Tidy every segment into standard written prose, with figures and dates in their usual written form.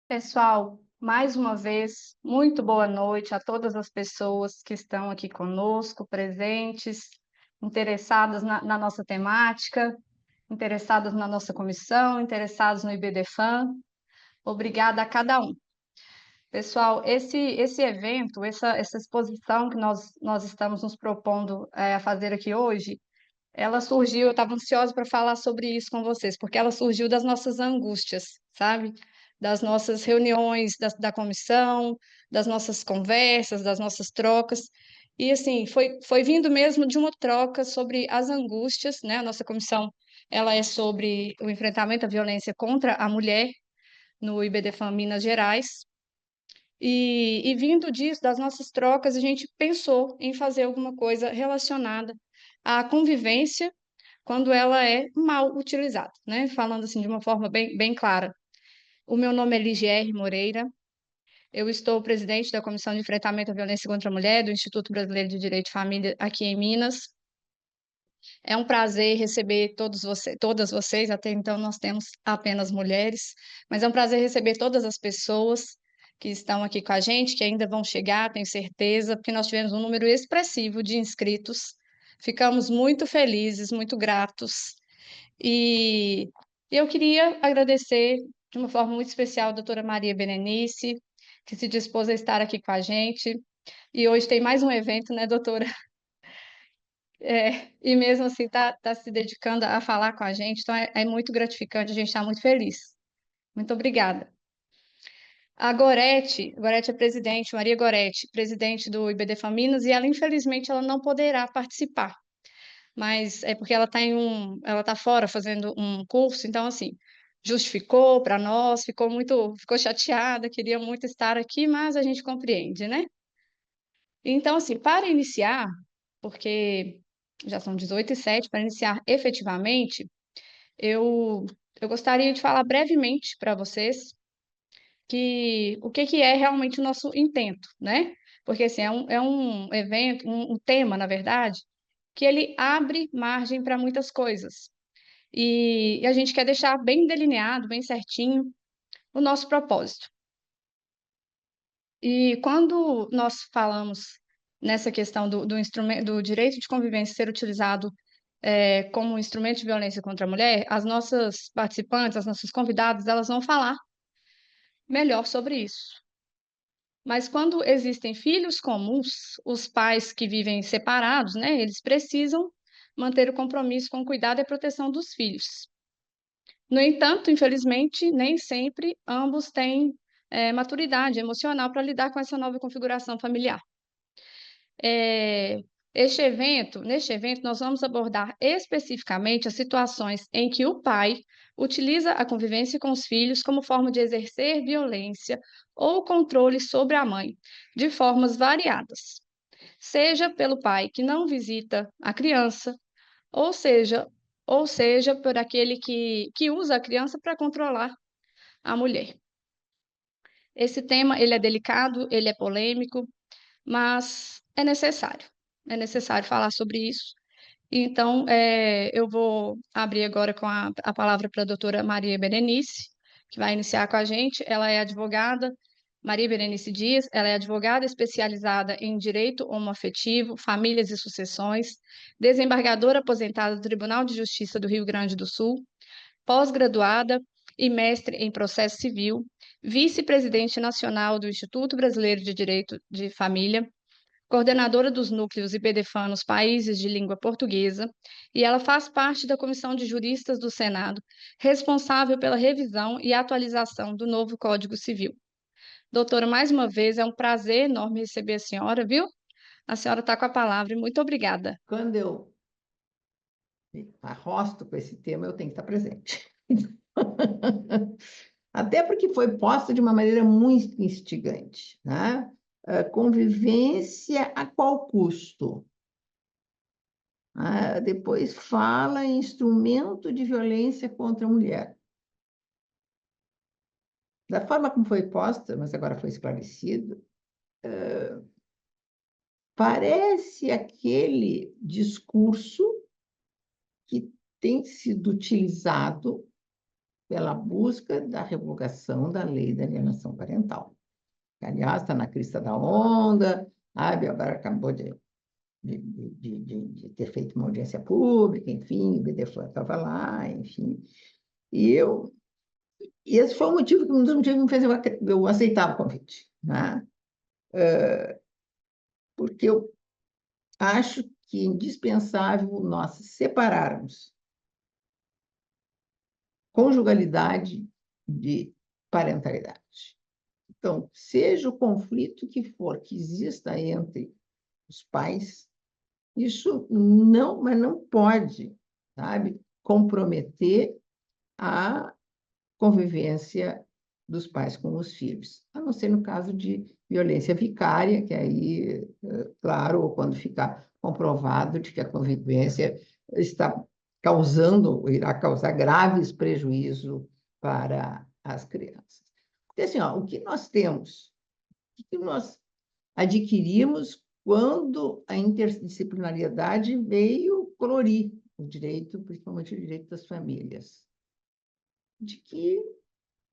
Pessoal, mais uma vez, muito boa noite a todas as pessoas que estão aqui conosco, presentes, interessadas na nossa temática, interessadas na nossa comissão, interessados no IBDFAN. Obrigada a cada um. Pessoal, esse evento, essa exposição que nós estamos nos propondo a fazer aqui hoje, ela surgiu, eu estava ansiosa para falar sobre isso com vocês, porque ela surgiu das nossas angústias, sabe? Das nossas reuniões da comissão, das nossas conversas, das nossas trocas. E, assim, foi vindo mesmo de uma troca sobre as angústias, né? A nossa comissão, ela é sobre o enfrentamento à violência contra a mulher no IBDFAM Minas Gerais. E vindo disso, das nossas trocas, a gente pensou em fazer alguma coisa relacionada à convivência quando ela é mal utilizada, né? Falando assim de uma forma bem clara. O meu nome é Ligier Moreira, eu estou presidente da Comissão de Enfrentamento à Violência contra a Mulher do Instituto Brasileiro de Direito de Família aqui em Minas. É um prazer receber todas vocês, até então nós temos apenas mulheres, mas é um prazer receber todas as pessoas que estão aqui com a gente, que ainda vão chegar, tenho certeza, porque nós tivemos um número expressivo de inscritos. Ficamos muito felizes, muito gratos. E eu queria agradecer de uma forma muito especial a doutora Maria Berenice, que se dispôs a estar aqui com a gente. E hoje tem mais um evento, né, doutora? E mesmo assim tá se dedicando a falar com a gente, então é muito gratificante, a gente está muito feliz. Muito obrigada. A Gorete é presidente, Maria Gorete, presidente do IBDFAM Minas, e ela, infelizmente, ela não poderá participar, mas é porque ela está fora fazendo um curso, então, assim, justificou para nós, ficou chateada, queria muito estar aqui, mas a gente compreende, né? Então, assim, para iniciar, porque já são 18h07, para iniciar efetivamente, eu, eu gostaria de falar brevemente para vocês o que é realmente o nosso intento, né? Porque, assim, é um evento, um tema, na verdade, que ele abre margem para muitas coisas. E a gente quer deixar bem delineado, bem certinho, o nosso propósito. E quando nós falamos nessa questão do instrumento, do direito de convivência ser utilizado como um instrumento de violência contra a mulher, as nossas participantes, as nossas convidadas, elas vão falar melhor sobre isso. Mas quando existem filhos comuns, os pais que vivem separados, né, eles precisam manter o compromisso com o cuidado e a proteção dos filhos. No entanto, infelizmente, nem sempre ambos têm maturidade emocional para lidar com essa nova configuração familiar. É, neste evento, nós vamos abordar especificamente as situações em que o pai utiliza a convivência com os filhos como forma de exercer violência ou controle sobre a mãe, de formas variadas, seja pelo pai que não visita a criança, ou seja, ou seja por aquele que usa a criança para controlar a mulher. Esse tema, ele é delicado, ele é polêmico, mas é necessário falar sobre isso. Então, eu vou abrir agora com a palavra para a doutora Maria Berenice, que vai iniciar com a gente. Ela é advogada, Maria Berenice Dias, ela é advogada especializada em direito homoafetivo, famílias e sucessões, desembargadora aposentada do Tribunal de Justiça do Rio Grande do Sul, pós-graduada e mestre em processo civil, vice-presidente nacional do Instituto Brasileiro de Direito de Família, coordenadora dos núcleos IBDFAN nos países de língua portuguesa, e ela faz parte da Comissão de Juristas do Senado, responsável pela revisão e atualização do novo Código Civil. Doutora, mais uma vez, é um prazer enorme receber a senhora, viu? A senhora está com a palavra e muito obrigada. Quando eu me arrosto com esse tema, eu tenho que estar presente. Até porque foi posta de uma maneira muito instigante, né? Convivência a qual custo? Depois fala em instrumento de violência contra a mulher. Da forma como foi posta, mas agora foi esclarecido, parece aquele discurso que tem sido utilizado pela busca da revogação da lei da alienação parental. Que, aliás, está na crista da onda, sabe? Agora acabou de ter feito uma audiência pública, enfim, o BDFan estava lá, enfim. E esse foi um dos motivos que me fez eu aceitar o convite, né? Porque eu acho que é indispensável nós separarmos conjugalidade de parentalidade. Então, seja o conflito que for que exista entre os pais, isso não pode, sabe, comprometer a convivência dos pais com os filhos, a não ser no caso de violência vicária, que aí, claro, ou quando ficar comprovado de que a convivência está irá causar graves prejuízos para as crianças. Porque, assim, ó, o que nós temos, o que nós adquirimos quando a interdisciplinariedade veio colorir o direito, principalmente o direito das famílias, de que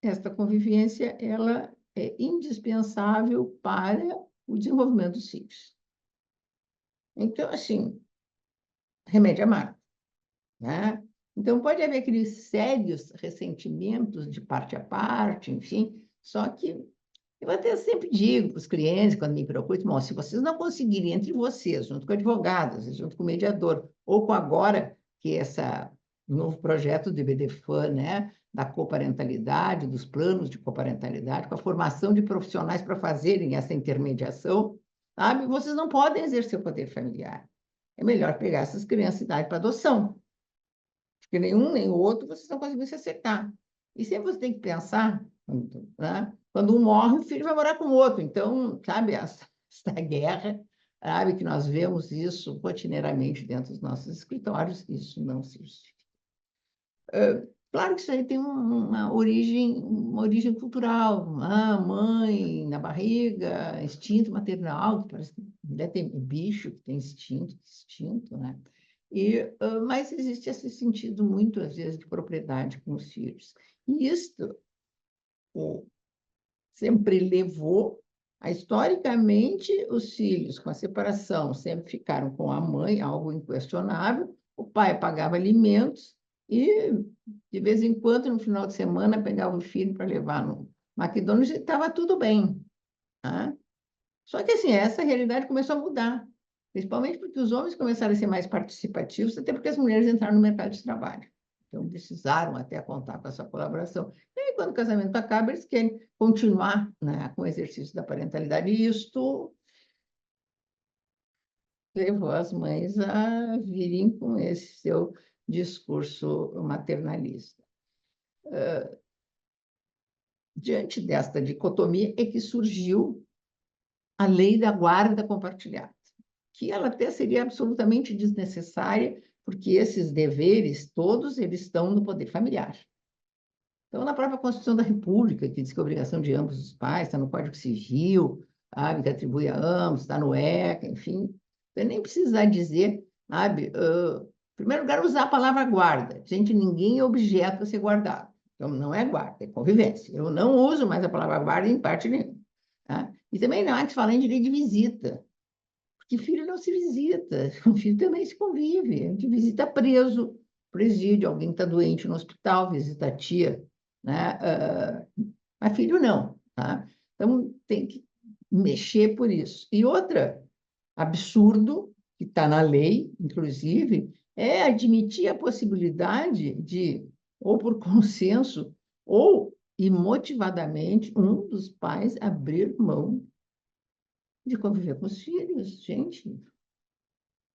esta convivência ela é indispensável para o desenvolvimento dos filhos. Então, assim, remédio amargo, né? Então, pode haver aqueles sérios ressentimentos de parte a parte, enfim, só que eu até sempre digo para os clientes, quando me procuram, se vocês não conseguirem entre vocês, junto com advogados, junto com o mediador, ou com agora, que é esse novo projeto do BDFan, né, da coparentalidade, dos planos de coparentalidade, com a formação de profissionais para fazerem essa intermediação, sabe? Vocês não podem exercer o poder familiar. É melhor pegar essas crianças e dar para adoção, porque nenhum nem o outro vocês não conseguem se acertar. E sempre você tem que pensar, né? Quando um morre, o filho vai morar com o outro. Então, sabe, essa guerra, sabe, que nós vemos isso rotineiramente dentro dos nossos escritórios, isso não se justifica. Claro que isso aí tem uma origem cultural, a mãe na barriga, instinto maternal, que parece que mulher tem bicho que tem instinto, né? Mas existe esse sentido, muito, às vezes, de propriedade com os filhos. E isto sempre levou historicamente, os filhos, com a separação, sempre ficaram com a mãe, algo inquestionável, o pai pagava alimentos e, de vez em quando, no final de semana, pegava o filho para levar no McDonald's e estava tudo bem. Tá? Só que, assim, essa realidade começou a mudar, principalmente porque os homens começaram a ser mais participativos, até porque as mulheres entraram no mercado de trabalho. Então, precisaram até contar com essa colaboração. E aí, quando o casamento acaba, eles querem continuar, né, com o exercício da parentalidade. E isto levou as mães a virem com esse seu discurso maternalista. Diante desta dicotomia é que surgiu a lei da guarda compartilhada, que ela até seria absolutamente desnecessária, porque esses deveres todos eles estão no poder familiar. Então, na própria Constituição da República, que diz que a obrigação de ambos os pais está no Código Civil, sabe, que atribui a ambos, está no ECA, enfim, você nem precisa dizer, sabe, em primeiro lugar, usar a palavra guarda. Gente, ninguém é objeto a ser guardado. Então, não é guarda, é convivência. Eu não uso mais a palavra guarda em parte nenhuma. Tá? E também não há que se falar em direito de visita, porque filho não se visita, o filho também se convive. A gente visita preso, presídio, alguém está doente no hospital, visita a tia, né? Mas filho não, tá? Então, tem que mexer por isso. E outra, absurdo, que está na lei, inclusive, é admitir a possibilidade de, ou por consenso, ou imotivadamente, um dos pais abrir mão de conviver com os filhos. Gente,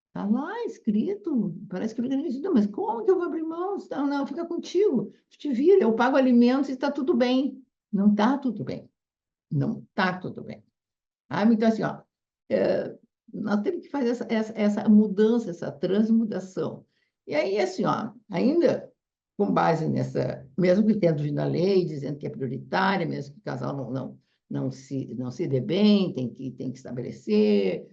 está lá escrito, parece que organizado, mas como que eu vou abrir mão? Não, não, fica contigo, te vira, eu pago alimentos e está tudo bem. Não está tudo bem. Não está tudo bem. Então, assim, ó, nós temos que fazer essa mudança, essa transmutação. E aí, assim, ó, ainda com base nessa, mesmo que tendo vindo a lei, dizendo que é prioritária, mesmo que o casal não se dê bem, tem que estabelecer,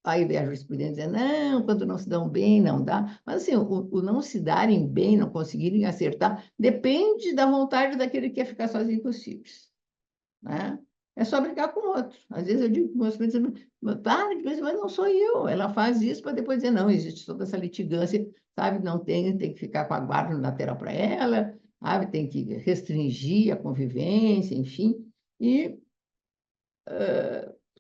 Aí vem a jurisprudência, não, quando não se dão bem, não dá. Mas, assim, o não se darem bem, não conseguirem acertar, depende da vontade daquele que quer ficar sozinho com os filhos, né? É só brigar com o outro. Às vezes eu digo para meus filhos, para de dizer, mas não sou eu. Ela faz isso para depois dizer, não, existe toda essa litigância, sabe? Não tem que ficar com a guarda lateral para ela, sabe? Tem que restringir a convivência, enfim. E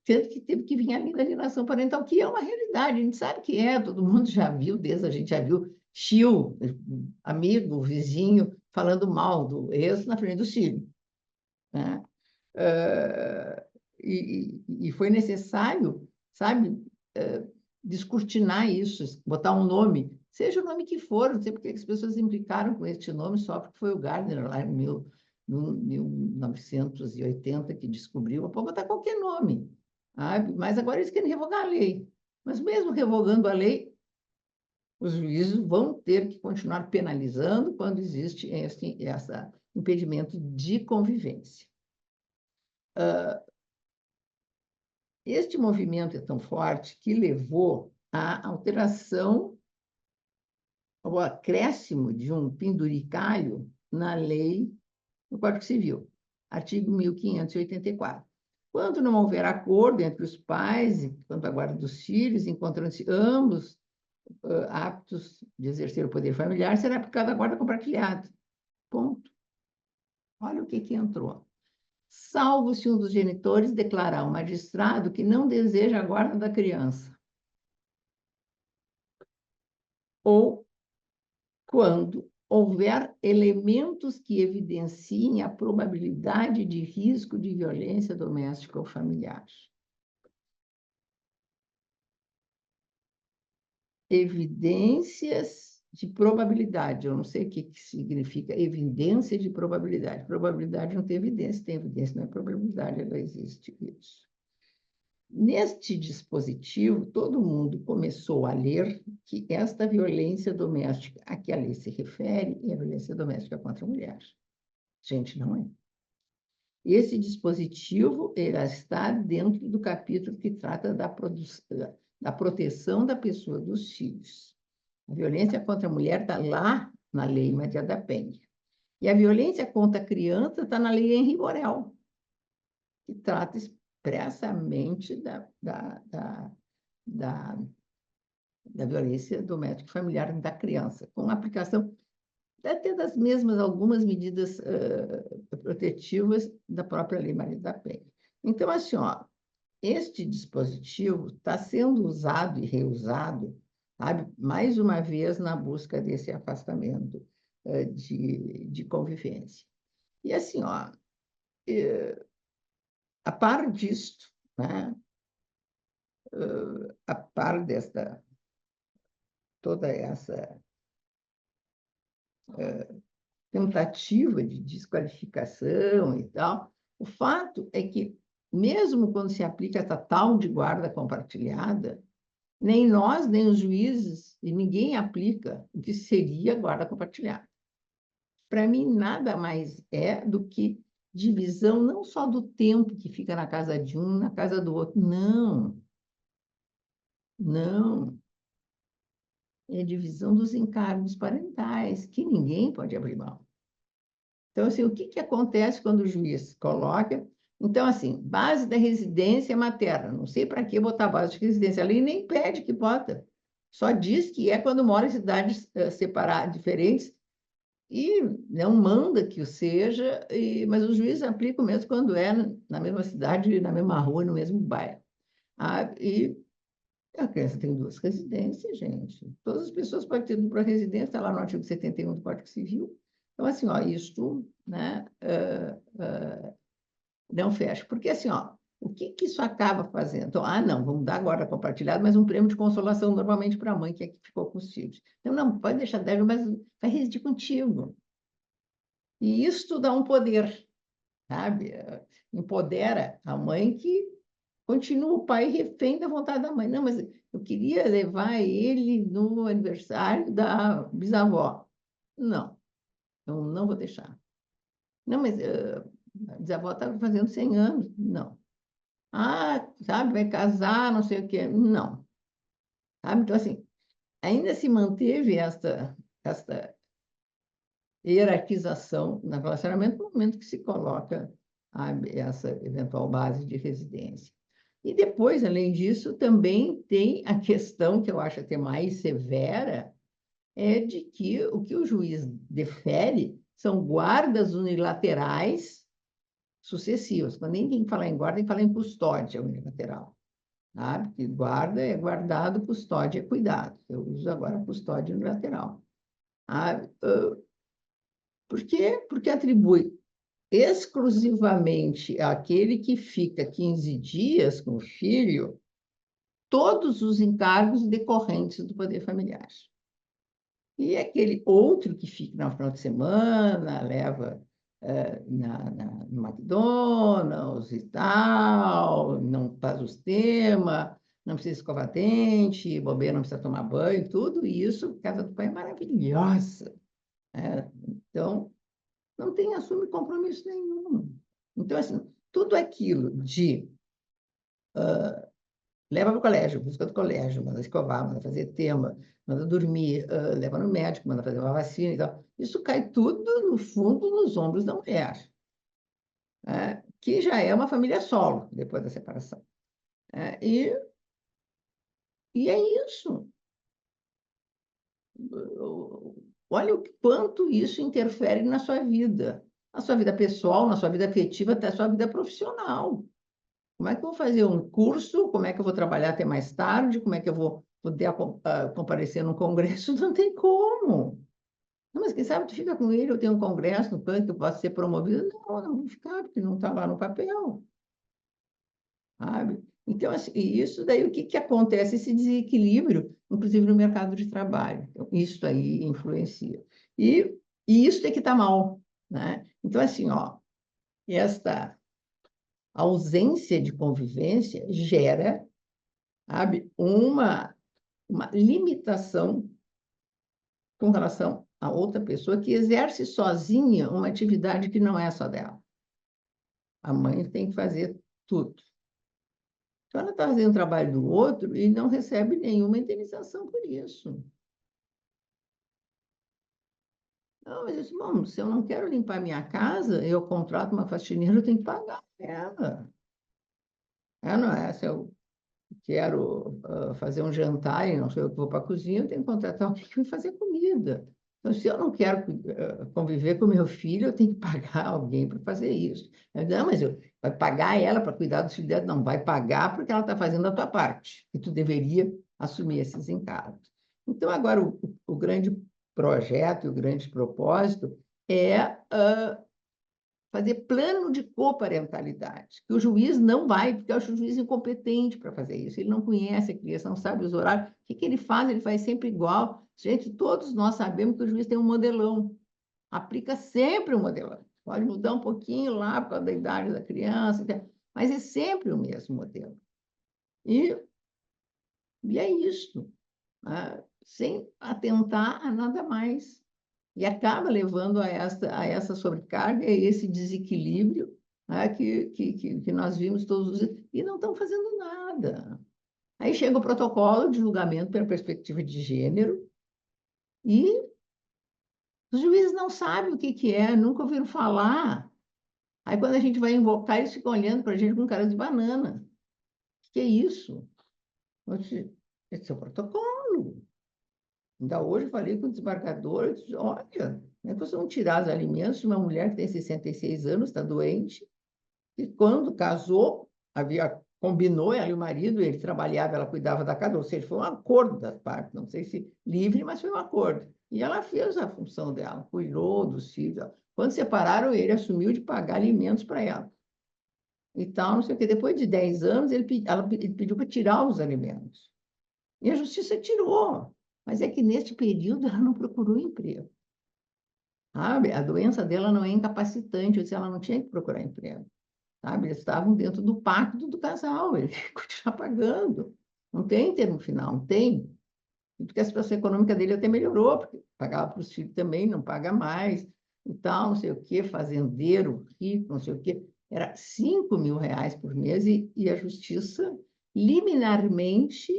teve que vir ali da alienação parental, que é uma realidade, a gente sabe que é, todo mundo já viu, desde a gente já viu tio, amigo, vizinho, falando mal do ex na frente do filho, né? E foi necessário, sabe, descortinar isso, botar um nome, seja o nome que for, não sei porque as pessoas implicaram com este nome só porque foi o Gardner lá em 1980 que descobriu, pode botar qualquer nome, sabe? Mas agora eles querem revogar a lei. Mas mesmo revogando a lei, os juízes vão ter que continuar penalizando quando existe esse impedimento de convivência. Este movimento é tão forte que levou à alteração, ao acréscimo de um penduricalho na lei do Código Civil, artigo 1584. Quando não houver acordo entre os pais quanto à guarda dos filhos, encontrando-se ambos aptos de exercer o poder familiar, será aplicada a guarda compartilhada. Ponto. Olha o que entrou. Salvo se um dos genitores declarar ao magistrado que não deseja a guarda da criança, ou quando houver elementos que evidenciem a probabilidade de risco de violência doméstica ou familiar. Evidências de probabilidade, eu não sei o que significa evidência de probabilidade. Probabilidade não tem evidência não é probabilidade, ela existe isso. Neste dispositivo, todo mundo começou a ler que esta violência doméstica a que a lei se refere é a violência doméstica contra a mulher. Gente, não é. Esse dispositivo está dentro do capítulo que trata da proteção da pessoa dos filhos. A violência contra a mulher está lá na Lei Maria da Penha. E a violência contra a criança está na Lei Henri Borel, que trata expressamente da violência doméstica e familiar da criança, com aplicação até das mesmas, algumas medidas protetivas da própria Lei Maria da Penha. Então, assim, ó, este dispositivo está sendo usado e reusado, sabe, mais uma vez na busca desse afastamento de convivência. E, assim, ó, a par disto, né, a par toda essa tentativa de desqualificação e tal, o fato é que, mesmo quando se aplica essa tal de guarda compartilhada, nem nós, nem os juízes, e ninguém aplica o que seria guarda compartilhada. Para mim, nada mais é do que divisão não só do tempo que fica na casa de um, na casa do outro. Não. Não. É divisão dos encargos parentais, que ninguém pode abrir mão. Então, assim, o que acontece quando o juiz coloca... Então, assim, base da residência materna. Não sei para que botar base de residência. A lei nem pede que bota. Só diz que é quando mora em cidades separadas, diferentes, e não manda que o seja, mas o juiz aplica mesmo quando é na mesma cidade, na mesma rua, no mesmo bairro. E a criança tem 2 residências, gente. Todas as pessoas podem ter dupla residência, está lá no artigo 71 do Código Civil. Então, assim, ó, isto, né, não fecha. Porque, assim, ó, o que isso acaba fazendo? Então, não, vamos dar agora compartilhado, mas um prêmio de consolação normalmente para a mãe, que é que ficou com os filhos. Então, não, pode deixar 10, mas vai residir contigo. E isso dá um poder, sabe? Empodera a mãe que continua o pai refém da vontade da mãe. Não, mas eu queria levar ele no aniversário da bisavó. Não, eu não vou deixar. Não, mas a bisavó está fazendo 100 anos. Não. Sabe, vai casar, não sei o quê. Não. sabe? Então, assim, ainda se manteve esta hierarquização no relacionamento no momento que se coloca essa eventual base de residência. E depois, além disso, também tem a questão, que eu acho até mais severa, é de que o que o juiz defere são guardas unilaterais sucessivas. Quando nem tem que falar em guarda, tem que falar em custódia unilateral. Sabe? Porque guarda é guardado, custódia é cuidado. Eu uso agora custódia unilateral. Por quê? Porque atribui exclusivamente àquele que fica 15 dias com o filho todos os encargos decorrentes do poder familiar. E aquele outro que fica no final de semana, leva no McDonald's e tal, não faz os temas, não precisa escovar dente, bobeira, não precisa tomar banho, tudo isso, casa do pai é maravilhosa. Então, não tem, assume compromisso nenhum. Então, assim, tudo aquilo de leva para o colégio, busca do colégio, manda escovar, manda fazer tema, manda dormir, leva no médico, manda fazer uma vacina e tal. Isso cai tudo, no fundo, nos ombros da mulher, né? Que já é uma família solo, depois da separação. E é isso. Olha o quanto isso interfere na sua vida pessoal, na sua vida afetiva, até na sua vida profissional. Como é que eu vou fazer um curso? Como é que eu vou trabalhar até mais tarde? Como é que eu vou poder comparecer no congresso? Não tem como. Não, mas quem sabe tu fica com ele, eu tenho um congresso no canto que eu posso ser promovido? Não vou ficar, porque não está lá no papel. Sabe? Então, assim, isso daí, o que acontece? Esse desequilíbrio, inclusive no mercado de trabalho. Então, isso aí influencia. E isso é que está mal, né? Então, assim, ó, esta ausência de convivência gera, sabe, uma limitação com relação a outra pessoa que exerce sozinha uma atividade que não é só dela. A mãe tem que fazer tudo. Então, ela está fazendo o trabalho do outro e não recebe nenhuma indenização por isso. Não, mas isso, bom, se eu não quero limpar minha casa, eu contrato uma faxineira, eu tenho que pagar ela. Não é? Se eu quero fazer um jantar e não sei eu que vou para a cozinha, eu tenho que contratar alguém que vai fazer comida. Então, se eu não quero conviver com meu filho, eu tenho que pagar alguém para fazer isso. Não, mas vai pagar ela para cuidar dos filhos dela? Não, vai pagar porque ela está fazendo a tua parte, e tu deveria assumir esses encargos. Então, agora, o grande projeto e o grande propósito é fazer plano de coparentalidade, que o juiz não vai, porque é o juiz incompetente para fazer isso, ele não conhece a criança, não sabe os horários, o que ele faz? Ele faz sempre igual. Gente, todos nós sabemos que o juiz tem um modelão, aplica sempre um modelão, pode mudar um pouquinho lá por causa da idade da criança, mas é sempre o mesmo modelo. E é isso, né? Sem atentar a nada mais. E acaba levando a essa sobrecarga, a esse desequilíbrio, né, que nós vimos todos os dias, e não estão fazendo nada. Aí chega o protocolo de julgamento pela perspectiva de gênero, e os juízes não sabem o que é, nunca ouviram falar. Aí, quando a gente vai invocar, eles ficam olhando para a gente com cara de banana. O que é isso? Esse é o protocolo. Ainda hoje eu falei com o desembargador, eu disse, olha, como é que vocês vão tirar os alimentos de uma mulher que tem 66 anos, está doente, e quando casou, combinou, ela e o marido, ele trabalhava, ela cuidava da casa, ou seja, foi um acordo das partes, não sei se livre, mas foi um acordo. E ela fez a função dela, cuidou dos filhos. Quando separaram, ele assumiu de pagar alimentos para ela. E tal, não sei o quê. Depois de 10 anos, ele pediu para tirar os alimentos. E a justiça tirou. Mas é que neste período ela não procurou emprego. Sabe? A doença dela não é incapacitante, ou seja, ela não tinha que procurar emprego. Sabe? Eles estavam dentro do pacto do casal, ele continuar pagando. Não tem termo final, não tem. Porque a situação econômica dele até melhorou, porque pagava para os filhos também, não paga mais, e tal, não sei o quê, fazendeiro, rico, não sei o quê. Era 5.000 reais por mês, e a justiça liminarmente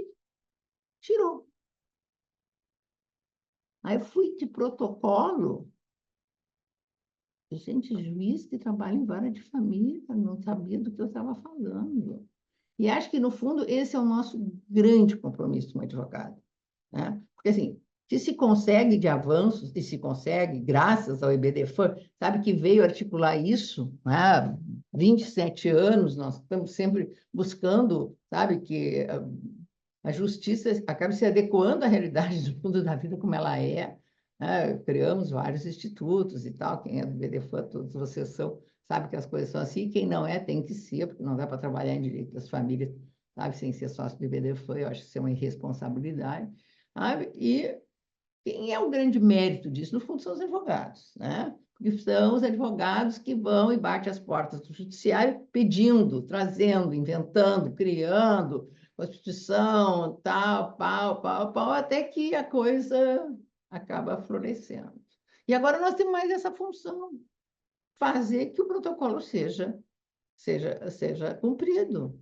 tirou. Aí fui de protocolo. Gente, juiz que trabalha em vara de família, não sabia do que eu estava falando. E acho que, no fundo, esse é o nosso grande compromisso como advogado, né? Porque, assim, se consegue de avanços, e se consegue, graças ao IBDFAN, sabe, que veio articular isso, né? Há 27 anos nós estamos sempre buscando, sabe, que a justiça acabe se adequando à realidade do mundo da vida como ela é, né? Criamos vários institutos e tal, quem é do IBDFAN, todos vocês são, sabe que as coisas são assim, quem não é tem que ser, porque não dá para trabalhar em direito das famílias, sabe, sem ser sócio do IBDFAN, eu acho que isso é uma irresponsabilidade, sabe? E quem é o grande mérito disso? No fundo, são os advogados, né? Porque são os advogados que vão e batem as portas do judiciário pedindo, trazendo, inventando, criando, Constituição, tal, pau, pau, pau, até que a coisa acaba florescendo. E agora nós temos mais essa função, fazer que o protocolo seja cumprido.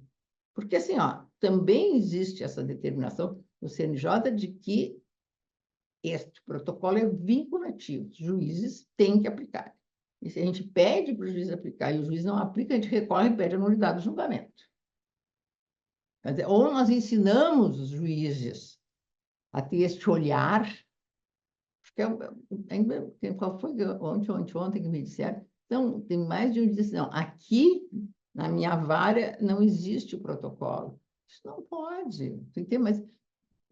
Porque, assim, ó, também existe essa determinação no CNJ de que este protocolo é vinculativo, os juízes têm que aplicar. E se a gente pede para o juiz aplicar e o juiz não aplica, a gente recorre e pede a nulidade do julgamento. Quer dizer, ou nós ensinamos os juízes a ter este olhar, acho que qual foi ontem que me disseram, então, tem mais de um que disse, não, aqui, na minha vara, não existe o protocolo. Isso não pode, mas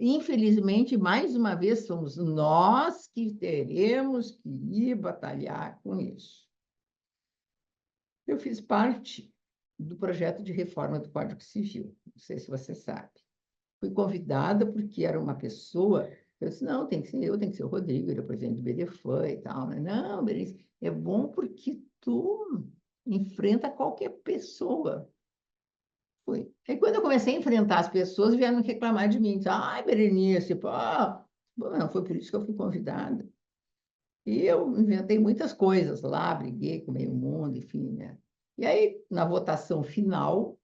infelizmente, mais uma vez, somos nós que teremos que ir batalhar com isso. Eu fiz parte do projeto de reforma do Código Civil, não sei se você sabe. Fui convidada porque era uma pessoa, eu disse, não, tem que ser eu, tem que ser o Rodrigo, ele é o presidente do BDFAN e tal. Né? Não, Berenice, é bom porque tu enfrenta qualquer pessoa. Foi. Aí, quando eu comecei a enfrentar as pessoas, vieram reclamar de mim. Ai, Berenice, pô, não, foi por isso que eu fui convidada. E eu inventei muitas coisas lá, briguei com meio mundo, enfim, né? E aí, na votação final,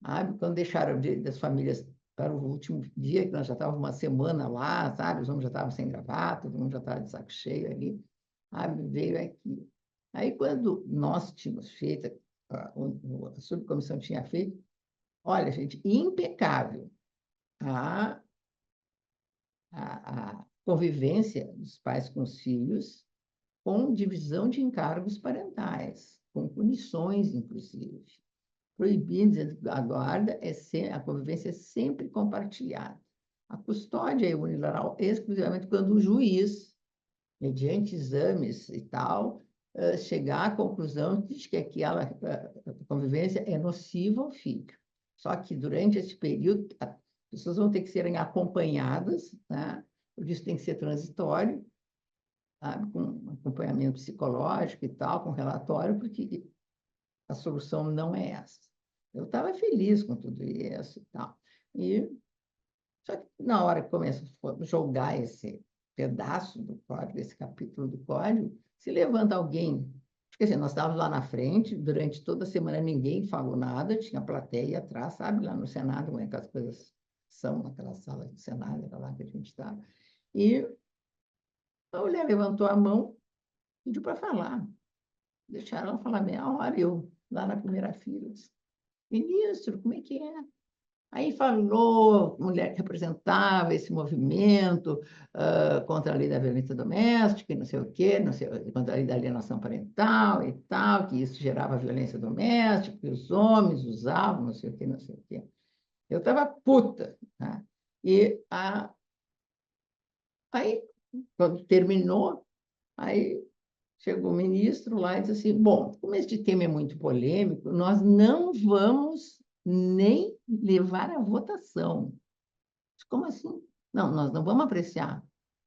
sabe, quando deixaram das famílias para o último dia, que nós já estávamos uma semana lá, sabe, os homens já estavam sem gravata, todo mundo já estava de saco cheio ali, sabe, veio aqui. Aí, quando nós tínhamos feito, a subcomissão tinha feito, olha, gente, impecável a convivência dos pais com os filhos, com divisão de encargos parentais, com punições, inclusive. Proibindo a guarda, a convivência é sempre compartilhada. A custódia é unilateral exclusivamente quando o juiz, mediante exames e tal, chegar à conclusão de que aquela convivência é nociva ao filho. Só que durante esse período, as pessoas vão ter que serem acompanhadas, né? Porque isso tem que ser transitório, sabe? Com acompanhamento psicológico e tal, com relatório, porque a solução não é essa. Eu estava feliz com tudo isso e tal. Só que na hora que começa a jogar esse pedaço do código, esse capítulo do código, se levanta alguém. Porque assim, nós estávamos lá na frente, durante toda a semana ninguém falou nada, tinha plateia atrás, sabe, lá no Senado, como é que as coisas são naquela sala do Senado, era lá que a gente estava. E a mulher levantou a mão, pediu para falar. Deixaram ela falar meia hora, eu lá na primeira fila, disse, ministro, como é que é? Aí falou, mulher que representava esse movimento contra a lei da violência doméstica, e não sei o quê, não sei, contra a lei da alienação parental e tal, que isso gerava violência doméstica, que os homens usavam, não sei o quê, não sei o quê. Eu estava puta, né? Aí, quando terminou, aí chegou o ministro lá e disse assim, bom, como este tema é muito polêmico, nós não vamos nem levar à votação. Como assim? Não, nós não vamos apreciar.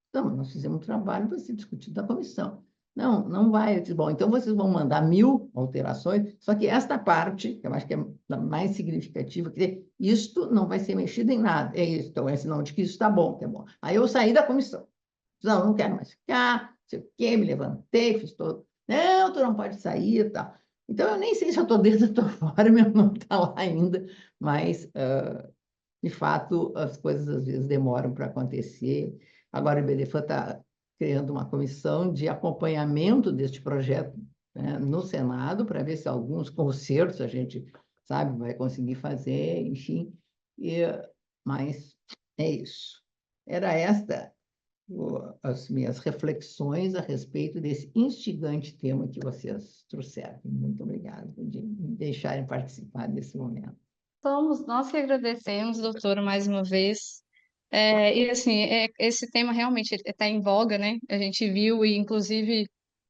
Então, nós fizemos um trabalho para ser discutido na comissão. Não, não vai. Eu disse, bom, então vocês vão mandar 1000 alterações, só que esta parte, que eu acho que é a mais significativa, quer dizer, isto não vai ser mexido em nada. É isso, então é sinal de que isso está bom, tá bom. Aí eu saí da comissão. Não, não quero mais ficar, não sei o quê, me levantei, fiz todo. Não, tu não pode sair e tal. Então, eu nem sei se eu estou dentro ou estou fora, meu nome está lá ainda, mas de fato, as coisas às vezes demoram para acontecer. Agora, o IBDFAN está criando uma comissão de acompanhamento deste projeto, né, no Senado, para ver se alguns consertos a gente, sabe, vai conseguir fazer, enfim. Mas é isso. Era esta as minhas reflexões a respeito desse instigante tema que vocês trouxeram. Muito obrigada por me deixarem participar desse momento. Somos nós que agradecemos, doutora, mais uma vez. E assim, esse tema realmente está em voga, né? A gente viu e, inclusive,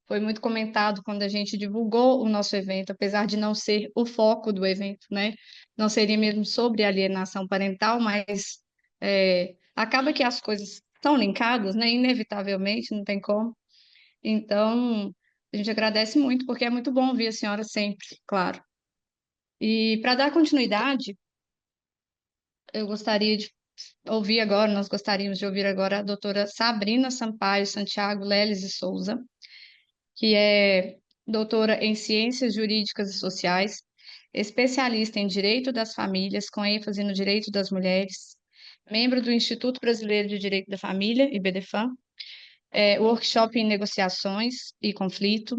foi muito comentado quando a gente divulgou o nosso evento, apesar de não ser o foco do evento, né? Não seria mesmo sobre alienação parental, mas acaba que as coisas estão linkadas, né? Inevitavelmente, não tem como. Então, a gente agradece muito, porque é muito bom ouvir a senhora sempre, claro. E para dar continuidade, eu gostaria de ouvir agora, nós gostaríamos de ouvir agora a doutora Sabrina Sampaio Santiago Leles de Souza, que é doutora em Ciências Jurídicas e Sociais, especialista em Direito das Famílias, com ênfase no Direito das Mulheres, membro do Instituto Brasileiro de Direito da Família, IBDFAM, workshop em Negociações e Conflito,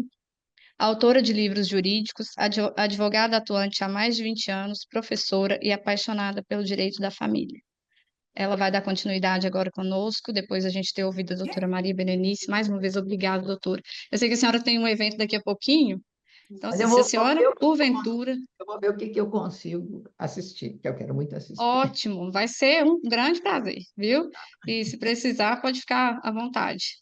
autora de livros jurídicos, advogada atuante há mais de 20 anos, professora e apaixonada pelo direito da família. Ela vai dar continuidade agora conosco, depois a gente ter ouvido a doutora Maria Berenice. Mais uma vez, obrigada, doutora. Eu sei que a senhora tem um evento daqui a pouquinho, então, Mas assim, se a senhora, ver porventura, eu vou ver o que eu consigo assistir, que eu quero muito assistir. ótimo, vai ser um grande prazer, viu? E se precisar, pode ficar à vontade.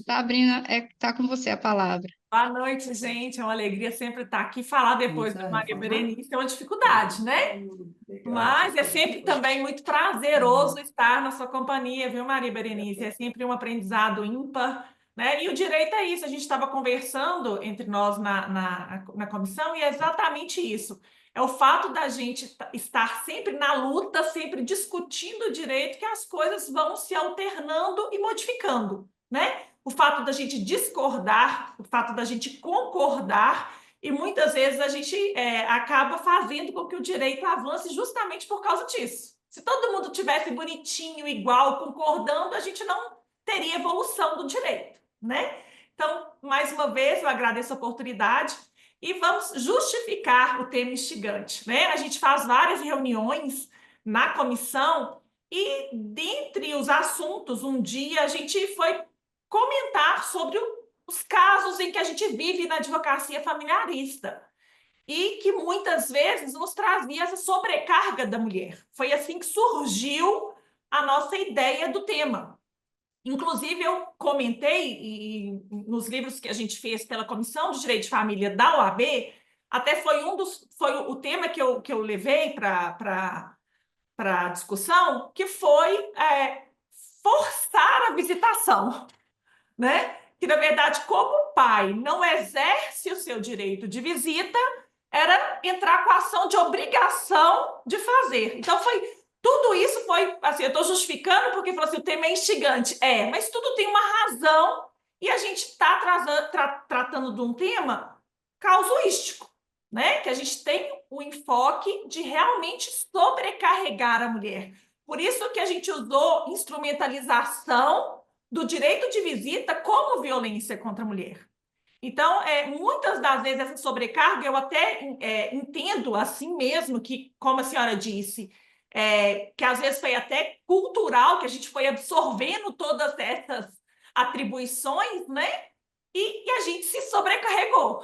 Sabrina, tá com você a palavra. Boa noite, gente. É uma alegria sempre estar aqui. Falar depois da Maria Berenice é uma dificuldade, né? Mas é sempre também muito prazeroso estar na sua companhia, viu, Maria Berenice? É sempre um aprendizado ímpar, né? E o direito é isso. A gente estava conversando entre nós na comissão e é exatamente isso. É o fato da gente estar sempre na luta, sempre discutindo o direito, que as coisas vão se alternando e modificando, né? O fato da gente discordar, o fato da gente concordar, e muitas vezes a gente acaba fazendo com que o direito avance justamente por causa disso. Se todo mundo tivesse bonitinho, igual, concordando, a gente não teria evolução do direito, né? Então, mais uma vez, eu agradeço a oportunidade e vamos justificar o tema instigante, né? A gente faz várias reuniões na comissão e, dentre os assuntos, um dia a gente foi comentar sobre os casos em que a gente vive na advocacia familiarista e que muitas vezes nos trazia essa sobrecarga da mulher. Foi assim que surgiu a nossa ideia do tema. Inclusive, eu comentei nos livros que a gente fez pela Comissão de Direito de Família da OAB, até foi o tema que eu levei para a discussão, que foi forçar a visitação, né? Que, na verdade, como o pai não exerce o seu direito de visita, era entrar com a ação de obrigação de fazer. Então, tudo isso foi, assim, eu estou justificando porque falou assim, o tema é instigante. Mas tudo tem uma razão e a gente está tratando de um tema casuístico, né? Que a gente tem o enfoque de realmente sobrecarregar a mulher. Por isso que a gente usou instrumentalização do direito de visita como violência contra a mulher. Então, muitas das vezes essa sobrecarga eu até entendo assim mesmo, que, como a senhora disse, que às vezes foi até cultural, que a gente foi absorvendo todas essas atribuições, né? E a gente se sobrecarregou.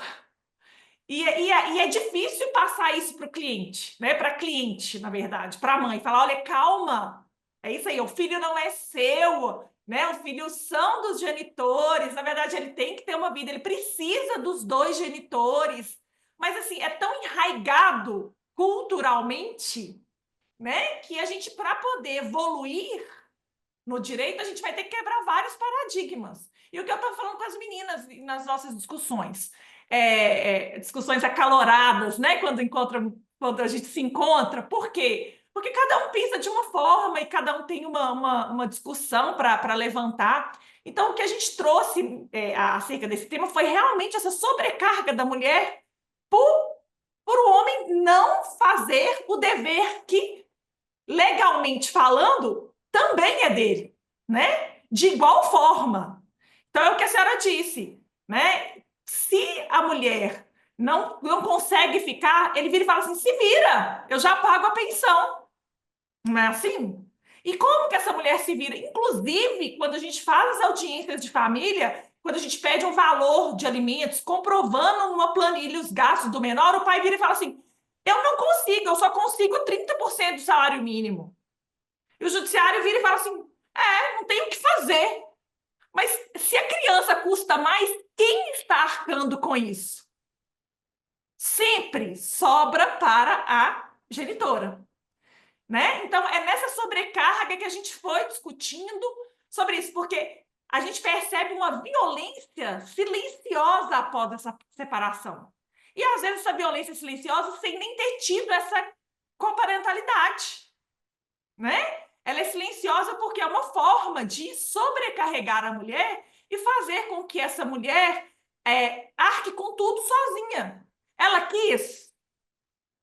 E é difícil passar isso para o cliente, né? Para a cliente, na verdade, para a mãe, falar: olha, calma, é isso aí, o filho não é seu, né? O filho são dos genitores, na verdade, ele tem que ter uma vida, ele precisa dos dois genitores. Mas, assim, é tão enraigado culturalmente, né? Que a gente, para poder evoluir no direito, a gente vai ter que quebrar vários paradigmas. E o que eu estou falando com as meninas nas nossas discussões, discussões acaloradas, né? Quando a gente se encontra. Por quê? Porque cada um pensa de uma forma e cada um tem uma discussão para levantar. Então, o que a gente trouxe acerca desse tema foi realmente essa sobrecarga da mulher por por o homem não fazer o dever que, legalmente falando, também é dele, né? De igual forma. Então, é o que a senhora disse, né? Se a mulher não consegue ficar, ele vira e fala assim, se vira, eu já pago a pensão. Não é assim? E como que essa mulher se vira? Inclusive, quando a gente faz as audiências de família, quando a gente pede um valor de alimentos, comprovando numa planilha os gastos do menor, o pai vira e fala assim, eu não consigo, eu só consigo 30% do salário mínimo. E o judiciário vira e fala assim, não tem o que fazer. Mas se a criança custa mais, quem está arcando com isso? Sempre sobra para a genitora, né? Então, é nessa sobrecarga que a gente foi discutindo sobre isso, porque a gente percebe uma violência silenciosa após essa separação. E, às vezes, essa violência silenciosa sem nem ter tido essa coparentalidade, né? Ela é silenciosa porque é uma forma de sobrecarregar a mulher e fazer com que essa mulher arque com tudo sozinha. Ela quis.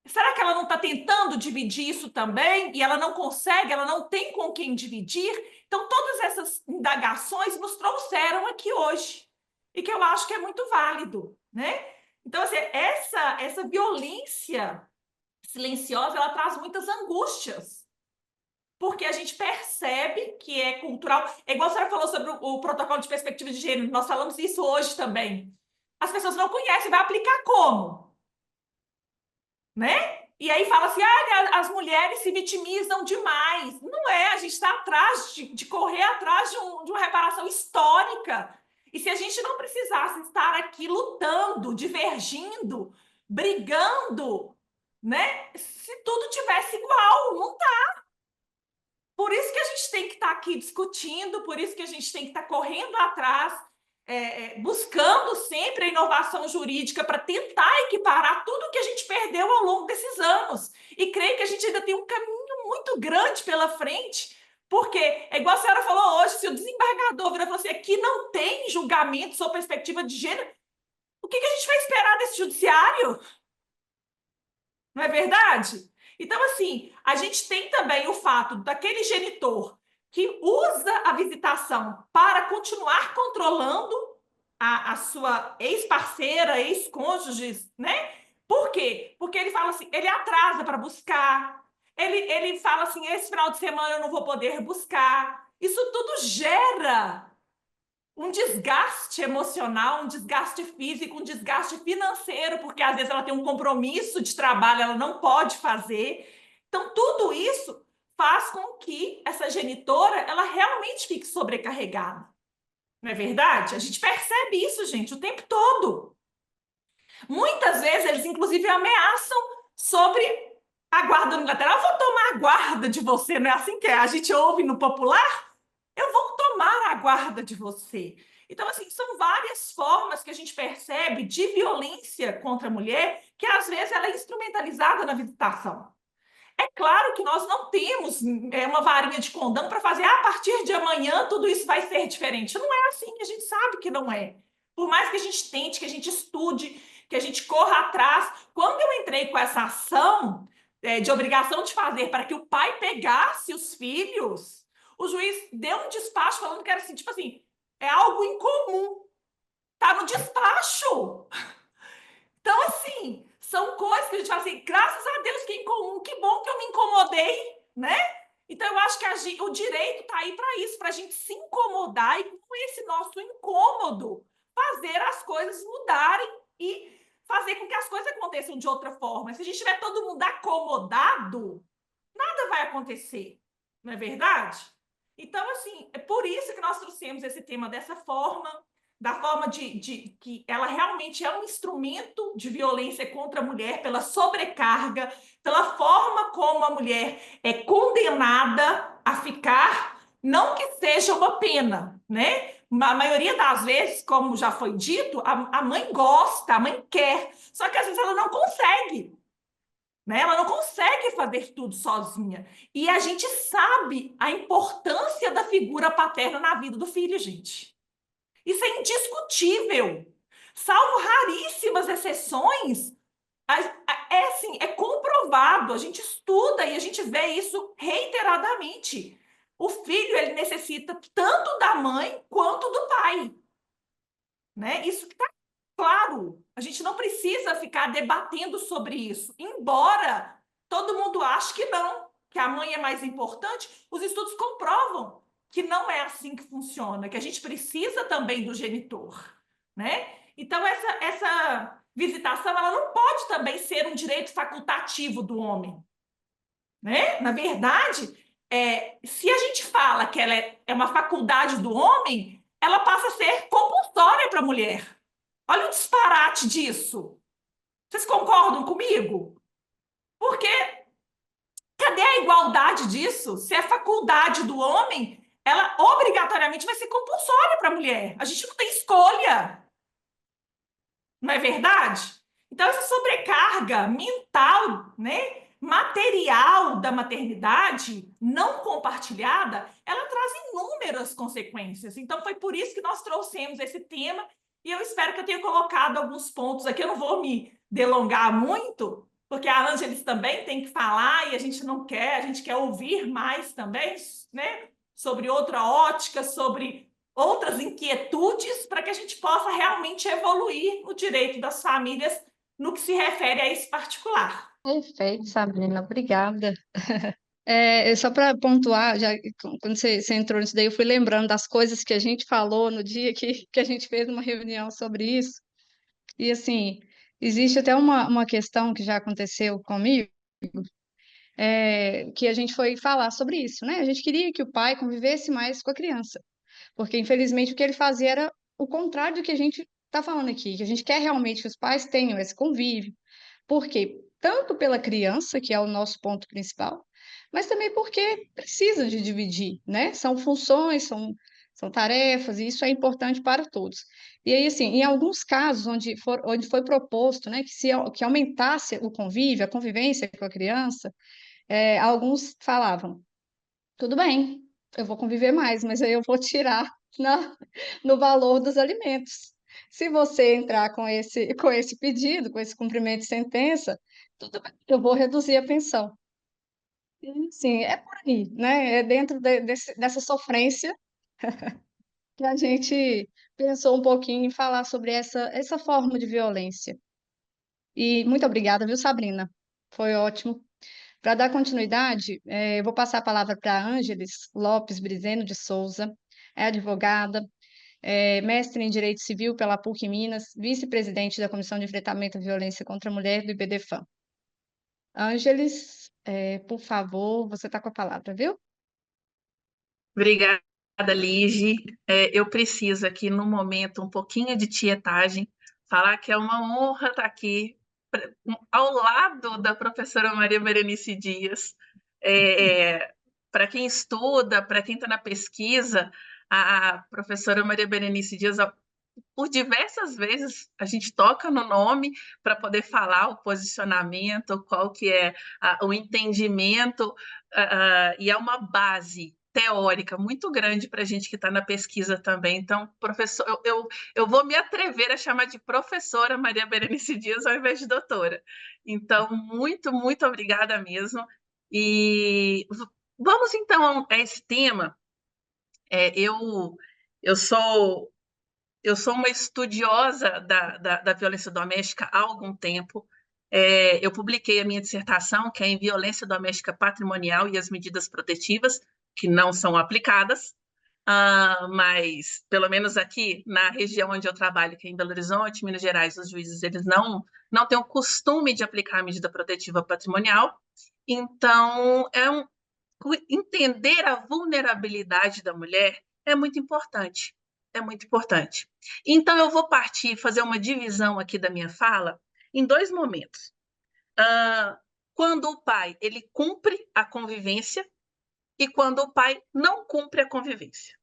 Será que ela não está tentando dividir isso também? E ela não consegue, ela não tem com quem dividir? Então, todas essas indagações nos trouxeram aqui hoje. E que eu acho que é muito válido, né? Então, assim, essa violência silenciosa, ela traz muitas angústias. Porque a gente percebe que é cultural. É igual a senhora falou sobre o protocolo de perspectiva de gênero, nós falamos isso hoje também. As pessoas não conhecem, vai aplicar como? Né? E aí fala assim, as mulheres se vitimizam demais. Não é, a gente está atrás de correr atrás de uma reparação histórica. E se a gente não precisasse estar aqui lutando, divergindo, brigando, né? Se tudo tivesse igual, não tá. Por isso que a gente tem que estar aqui discutindo, por isso que a gente tem que estar correndo atrás, buscando sempre a inovação jurídica para tentar equiparar tudo que a gente perdeu ao longo desses anos. E creio que a gente ainda tem um caminho muito grande pela frente, porque, é igual a senhora falou hoje, se o desembargador vira e falou assim, aqui não tem julgamento sob perspectiva de gênero, o que a gente vai esperar desse judiciário? Não é verdade? Então, assim, a gente tem também o fato daquele genitor que usa a visitação para continuar controlando a sua ex-parceira, ex-cônjuge, né? Por quê? Porque ele fala assim, ele atrasa para buscar, ele fala assim, esse final de semana eu não vou poder buscar. Isso tudo gera um desgaste emocional, um desgaste físico, um desgaste financeiro, porque às vezes ela tem um compromisso de trabalho, ela não pode fazer. Então, tudo isso faz com que essa genitora, ela realmente fique sobrecarregada. Não é verdade? A gente percebe isso, gente, o tempo todo. Muitas vezes eles, inclusive, ameaçam sobre a guarda unilateral. Eu vou tomar a guarda de você, não é assim que é? A gente ouve no popular? Eu vou tomar a guarda de você. Então, assim, são várias formas que a gente percebe de violência contra a mulher, que às vezes ela é instrumentalizada na visitação. É claro que nós não temos uma varinha de condão para fazer, a partir de amanhã tudo isso vai ser diferente. Não é assim, a gente sabe que não é. Por mais que a gente tente, que a gente estude, que a gente corra atrás. Quando eu entrei com essa ação de obrigação de fazer para que o pai pegasse os filhos, o juiz deu um despacho falando que era assim, tipo assim, é algo incomum. Tá no despacho. Então, assim, são coisas que a gente fala assim, graças a Deus que é incomum, que bom que eu me incomodei, né? Então, eu acho que o direito tá aí para isso, para a gente se incomodar e com esse nosso incômodo fazer as coisas mudarem e fazer com que as coisas aconteçam de outra forma. Se a gente tiver todo mundo acomodado, nada vai acontecer, não é verdade? Então, assim, é por isso que nós trouxemos esse tema dessa forma, da forma de que ela realmente é um instrumento de violência contra a mulher, pela sobrecarga, pela forma como a mulher é condenada a ficar, não que seja uma pena, né? A maioria das vezes, como já foi dito, a mãe gosta, a mãe quer, só que às vezes ela não consegue. Né? Ela não consegue fazer tudo sozinha. E a gente sabe a importância da figura paterna na vida do filho, gente. Isso é indiscutível. Salvo raríssimas exceções, assim, é comprovado, a gente estuda e a gente vê isso reiteradamente. O filho, ele necessita tanto da mãe quanto do pai, né? Isso está claro. A gente não precisa ficar debatendo sobre isso, embora todo mundo ache que não, que a mãe é mais importante. Os estudos comprovam que não é assim que funciona, que a gente precisa também do genitor, né? Então essa visitação, ela não pode também ser um direito facultativo do homem, né? Na verdade, se a gente fala que ela é uma faculdade do homem, ela passa a ser compulsória para a mulher. Olha o disparate disso. Vocês concordam comigo? Porque cadê a igualdade disso? Se é faculdade do homem, ela obrigatoriamente vai ser compulsória para a mulher. A gente não tem escolha. Não é verdade? Então, essa sobrecarga mental, né, material da maternidade não compartilhada, ela traz inúmeras consequências. Então, foi por isso que nós trouxemos esse tema e eu espero que eu tenha colocado alguns pontos aqui. Eu não vou me delongar muito, porque a Ângeles também tem que falar e a gente não quer, a gente quer ouvir mais também, né, sobre outra ótica, sobre outras inquietudes para que a gente possa realmente evoluir o direito das famílias no que se refere a esse particular. Perfeito, Sabrina, obrigada. Só para pontuar, já quando você entrou nisso daí, eu fui lembrando das coisas que a gente falou no dia que a gente fez uma reunião sobre isso. E assim, existe até uma questão que já aconteceu comigo, que a gente foi falar sobre isso, né? A gente queria que o pai convivesse mais com a criança, porque infelizmente o que ele fazia era o contrário do que a gente está falando aqui, que a gente quer realmente que os pais tenham esse convívio. Por quê? Tanto pela criança, que é o nosso ponto principal, mas também porque precisa de dividir, né? São funções, são tarefas, e isso é importante para todos. E aí, assim, em alguns casos onde foi proposto, né, que aumentasse o convívio, a convivência com a criança, alguns falavam, tudo bem, eu vou conviver mais, mas aí eu vou tirar no valor dos alimentos. Se você entrar com esse pedido, com esse cumprimento de sentença, tudo bem, eu vou reduzir a pensão. E, sim, é por aí, né? É dentro dessa sofrência que a gente pensou um pouquinho em falar sobre essa forma de violência. E muito obrigada, viu, Sabrina? Foi ótimo. Para dar continuidade, eu vou passar a palavra para a Ângeles Lopes Brizeno de Souza, é advogada, mestre em Direito Civil pela PUC Minas, vice-presidente da Comissão de Enfrentamento à Violência contra a Mulher do IBDFAM. Ângeles, por favor, você está com a palavra, viu? Obrigada, Lige. Eu preciso aqui, no momento, um pouquinho de tietagem, falar que é uma honra estar aqui ao lado da professora Maria Berenice Dias. Para quem estuda, para quem está na pesquisa, a professora Maria Berenice Dias, por diversas vezes, a gente toca no nome para poder falar o posicionamento, qual que é o entendimento, e é uma base teórica muito grande para a gente que está na pesquisa também. Então, professor, eu vou me atrever a chamar de professora Maria Berenice Dias ao invés de doutora. Então, muito, muito obrigada mesmo. E vamos, então, a esse tema. Eu sou uma estudiosa da violência doméstica há algum tempo. Eu publiquei a minha dissertação, que é em violência doméstica patrimonial e as medidas protetivas, que não são aplicadas, mas, pelo menos aqui na região onde eu trabalho, que é em Belo Horizonte, Minas Gerais, os juízes eles não têm o costume de aplicar a medida protetiva patrimonial. Então, entender a vulnerabilidade da mulher é muito importante. É muito importante. Então, eu vou fazer uma divisão aqui da minha fala em dois momentos. Quando o pai ele cumpre a convivência e quando o pai não cumpre a convivência.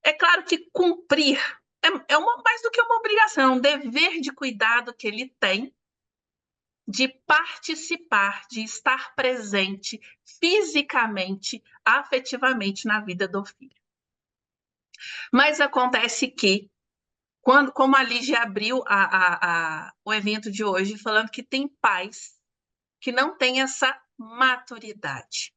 É claro que cumprir é mais do que uma obrigação, é um dever de cuidado que ele tem de participar, de estar presente fisicamente, afetivamente na vida do filho. Mas acontece que como a Lígia abriu o evento de hoje, falando que tem pais que não têm essa maturidade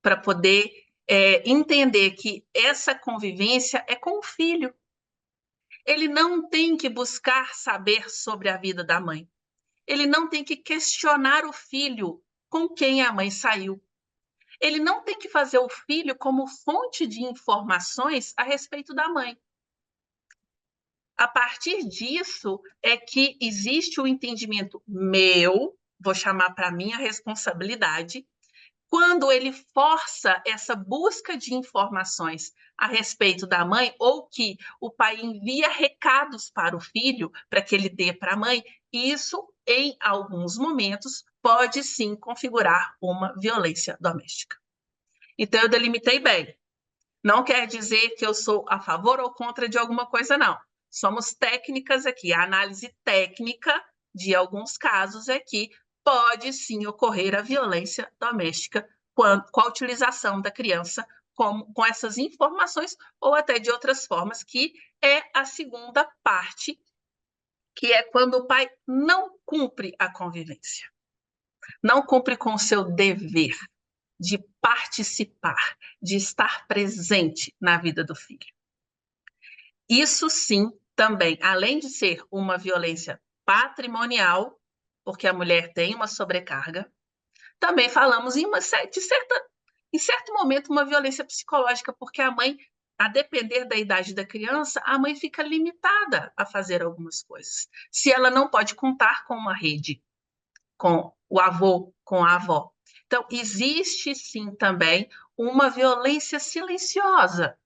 para poder entender que essa convivência é com o filho. Ele não tem que buscar saber sobre a vida da mãe. Ele não tem que questionar o filho com quem a mãe saiu. Ele não tem que fazer o filho como fonte de informações a respeito da mãe. A partir disso é que existe o entendimento meu, vou chamar para mim a responsabilidade, quando ele força essa busca de informações a respeito da mãe, ou que o pai envia recados para o filho para que ele dê para a mãe, isso, em alguns momentos, pode sim configurar uma violência doméstica. Então, eu delimitei bem. Não quer dizer que eu sou a favor ou contra de alguma coisa, não. Somos técnicas aqui. A análise técnica de alguns casos é que pode sim ocorrer a violência doméstica com a utilização da criança com essas informações ou até de outras formas, que é a segunda parte, que é quando o pai não cumpre a convivência, não cumpre com o seu dever de participar, de estar presente na vida do filho. Isso sim, também, além de ser uma violência patrimonial, porque a mulher tem uma sobrecarga, também falamos em certo momento, uma violência psicológica, porque a mãe, a depender da idade da criança, a mãe fica limitada a fazer algumas coisas. Se ela não pode contar com uma rede, com o avô, com a avó. Então, existe sim também uma violência silenciosa,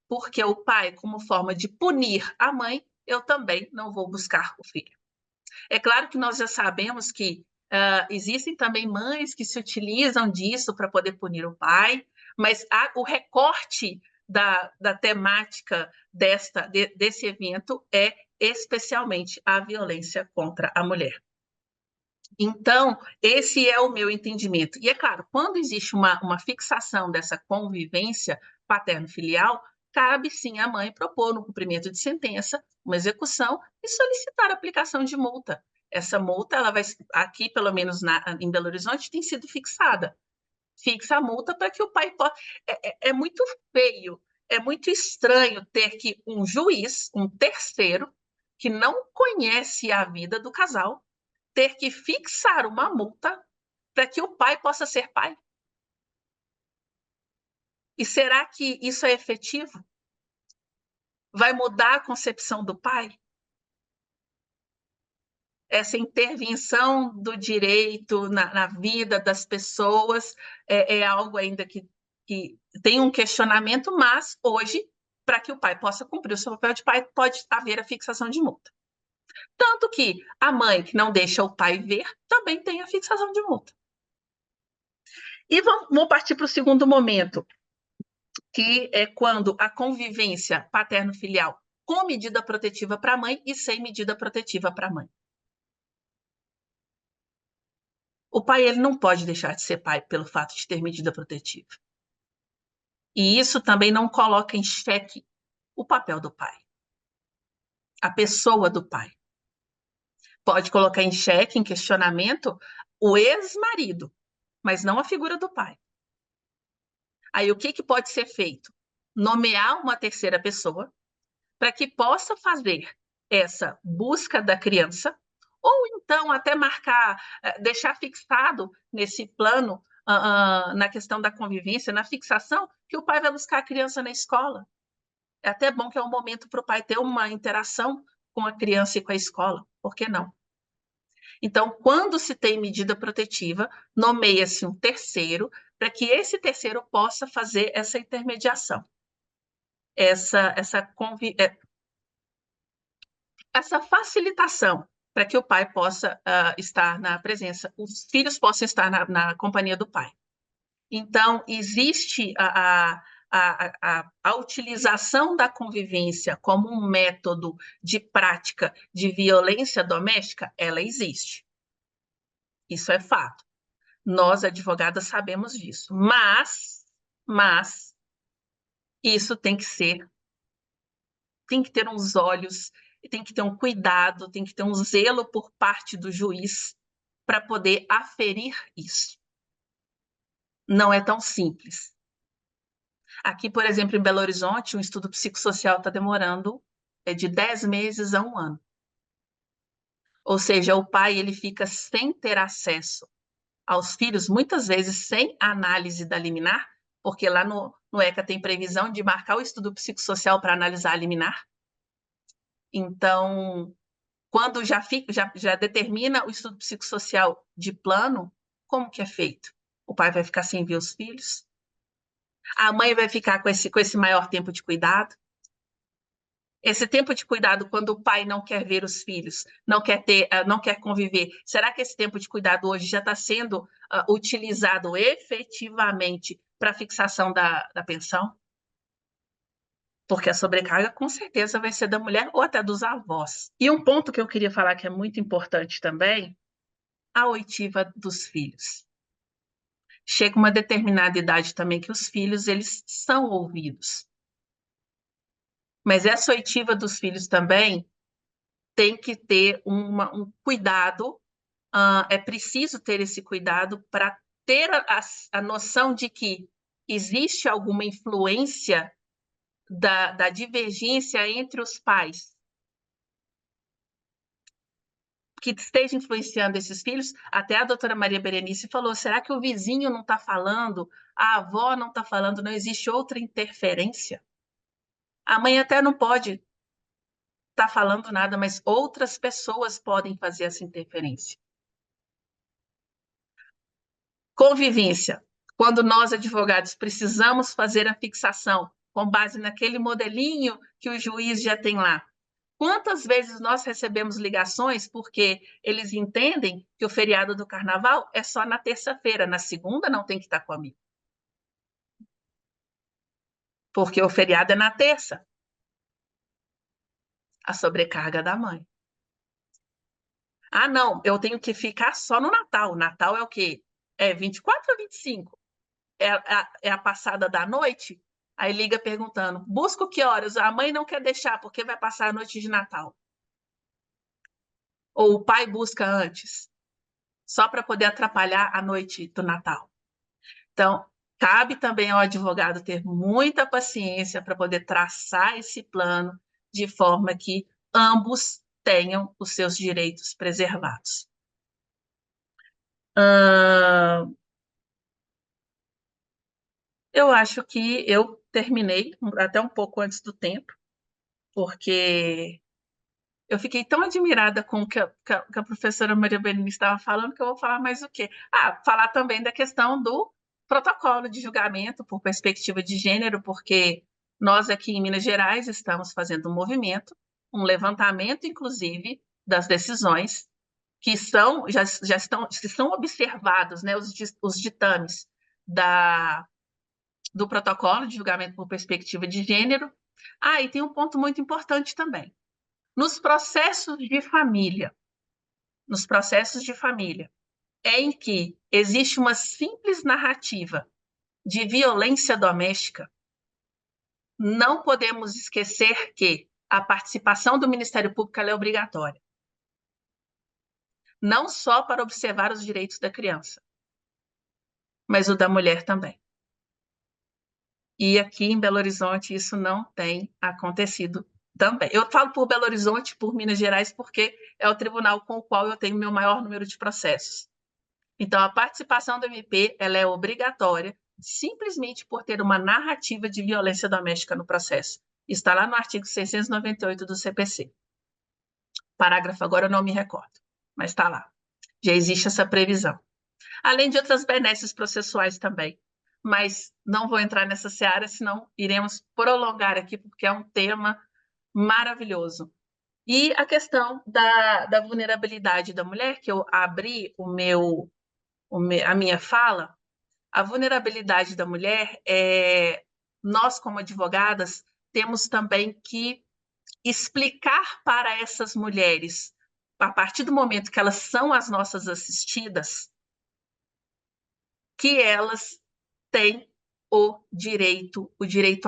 porque o pai, como forma de punir a mãe, eu também não vou buscar o filho. É claro que nós já sabemos que existem também mães que se utilizam disso para poder punir o pai, mas o recorte da temática desse evento é especialmente a violência contra a mulher. Então, esse é o meu entendimento. E é claro, quando existe uma fixação dessa convivência paterno-filial, cabe sim à mãe propor no cumprimento de sentença, uma execução e solicitar a aplicação de multa. Essa multa, ela vai, aqui pelo menos em Belo Horizonte, tem sido fixada. Fixa a multa para que o pai possa... É muito feio, é muito estranho ter que um juiz, um terceiro, que não conhece a vida do casal, ter que fixar uma multa para que o pai possa ser pai? E será que isso é efetivo? Vai mudar a concepção do pai? Essa intervenção do direito na vida das pessoas é algo ainda que tem um questionamento, mas hoje, para que o pai possa cumprir o seu papel de pai, pode haver a fixação de multa. Tanto que a mãe que não deixa o pai ver também tem a fixação de multa. E vamos partir para o segundo momento, que é quando a convivência paterno-filial com medida protetiva para a mãe e sem medida protetiva para a mãe. O pai, ele não pode deixar de ser pai pelo fato de ter medida protetiva. E isso também não coloca em xeque o papel do pai, a pessoa do pai. Pode colocar em xeque, em questionamento, o ex-marido, mas não a figura do pai. Aí o que pode ser feito? Nomear uma terceira pessoa para que possa fazer essa busca da criança, ou então até marcar, deixar fixado nesse plano, na questão da convivência, na fixação, que o pai vai buscar a criança na escola. É até bom que é um momento para o pai ter uma interação com a criança e com a escola, por que não? Então, quando se tem medida protetiva, nomeia-se um terceiro para que esse terceiro possa fazer essa intermediação, essa facilitação para que o pai possa estar na presença, os filhos possam estar na companhia do pai. Então, existe a utilização da convivência como um método de prática de violência doméstica, ela existe. Isso é fato. Nós, advogadas, sabemos disso. Mas isso tem que ter uns olhos tem que ter um cuidado, tem que ter um zelo por parte do juiz para poder aferir isso. Não é tão simples. Aqui, por exemplo, em Belo Horizonte, um estudo psicossocial está demorando de 10 meses a 1 ano. Ou seja, o pai ele fica sem ter acesso aos filhos, muitas vezes sem análise da liminar, porque lá no ECA tem previsão de marcar o estudo psicossocial para analisar a liminar. Então, quando já determina o estudo psicossocial de plano, como que é feito? O pai vai ficar sem ver os filhos? A mãe vai ficar com esse maior tempo de cuidado? Esse tempo de cuidado, quando o pai não quer ver os filhos, não quer conviver, será que esse tempo de cuidado hoje já está sendo utilizado efetivamente para a fixação da pensão? Porque a sobrecarga, com certeza, vai ser da mulher ou até dos avós. E um ponto que eu queria falar que é muito importante também, a oitiva dos filhos. Chega uma determinada idade também que os filhos, eles são ouvidos. Mas essa oitiva dos filhos também tem que ter um cuidado, é preciso ter esse cuidado para ter a noção de que existe alguma influência da divergência entre os pais que esteja influenciando esses filhos. Até a doutora Maria Berenice falou, será que o vizinho não está falando, a avó não está falando, não existe outra interferência? A mãe até não pode estar falando nada, mas outras pessoas podem fazer essa interferência. Convivência. Quando nós, advogados, precisamos fazer a fixação com base naquele modelinho que o juiz já tem lá. Quantas vezes nós recebemos ligações porque eles entendem que o feriado do carnaval é só na terça-feira, na segunda não tem que estar comigo. Porque o feriado é na terça. A sobrecarga da mãe. Ah, não, eu tenho que ficar só no Natal. Natal é o quê? É 24 ou 25? É a passada da noite? Aí liga perguntando, busca que horas? A mãe não quer deixar porque vai passar a noite de Natal. Ou o pai busca antes, só para poder atrapalhar a noite do Natal. Então, cabe também ao advogado ter muita paciência para poder traçar esse plano de forma que ambos tenham os seus direitos preservados. Eu acho que eu terminei até um pouco antes do tempo, porque eu fiquei tão admirada com o que a professora Maria Berenice estava falando, que eu vou falar mais o quê? Falar também da questão do protocolo de julgamento por perspectiva de gênero, porque nós aqui em Minas Gerais estamos fazendo um movimento, um levantamento, inclusive, das decisões que são observados, né, os ditames do protocolo de julgamento por perspectiva de gênero. E tem um ponto muito importante também. Nos processos de família, em que existe uma simples narrativa de violência doméstica, não podemos esquecer que a participação do Ministério Público é obrigatória. Não só para observar os direitos da criança, mas o da mulher também. E aqui em Belo Horizonte isso não tem acontecido também. Eu falo por Belo Horizonte, por Minas Gerais, porque é o tribunal com o qual eu tenho o meu maior número de processos. Então, a participação do MP ela é obrigatória, simplesmente por ter uma narrativa de violência doméstica no processo. Está lá no artigo 698 do CPC. Parágrafo agora eu não me recordo, mas está lá. Já existe essa previsão. Além de outras benesses processuais também. Mas não vou entrar nessa seara, senão iremos prolongar aqui, porque é um tema maravilhoso. E a questão da vulnerabilidade da mulher, que eu abri a minha fala, a vulnerabilidade da mulher, nós como advogadas temos também que explicar para essas mulheres, a partir do momento que elas são as nossas assistidas, que elas têm o direito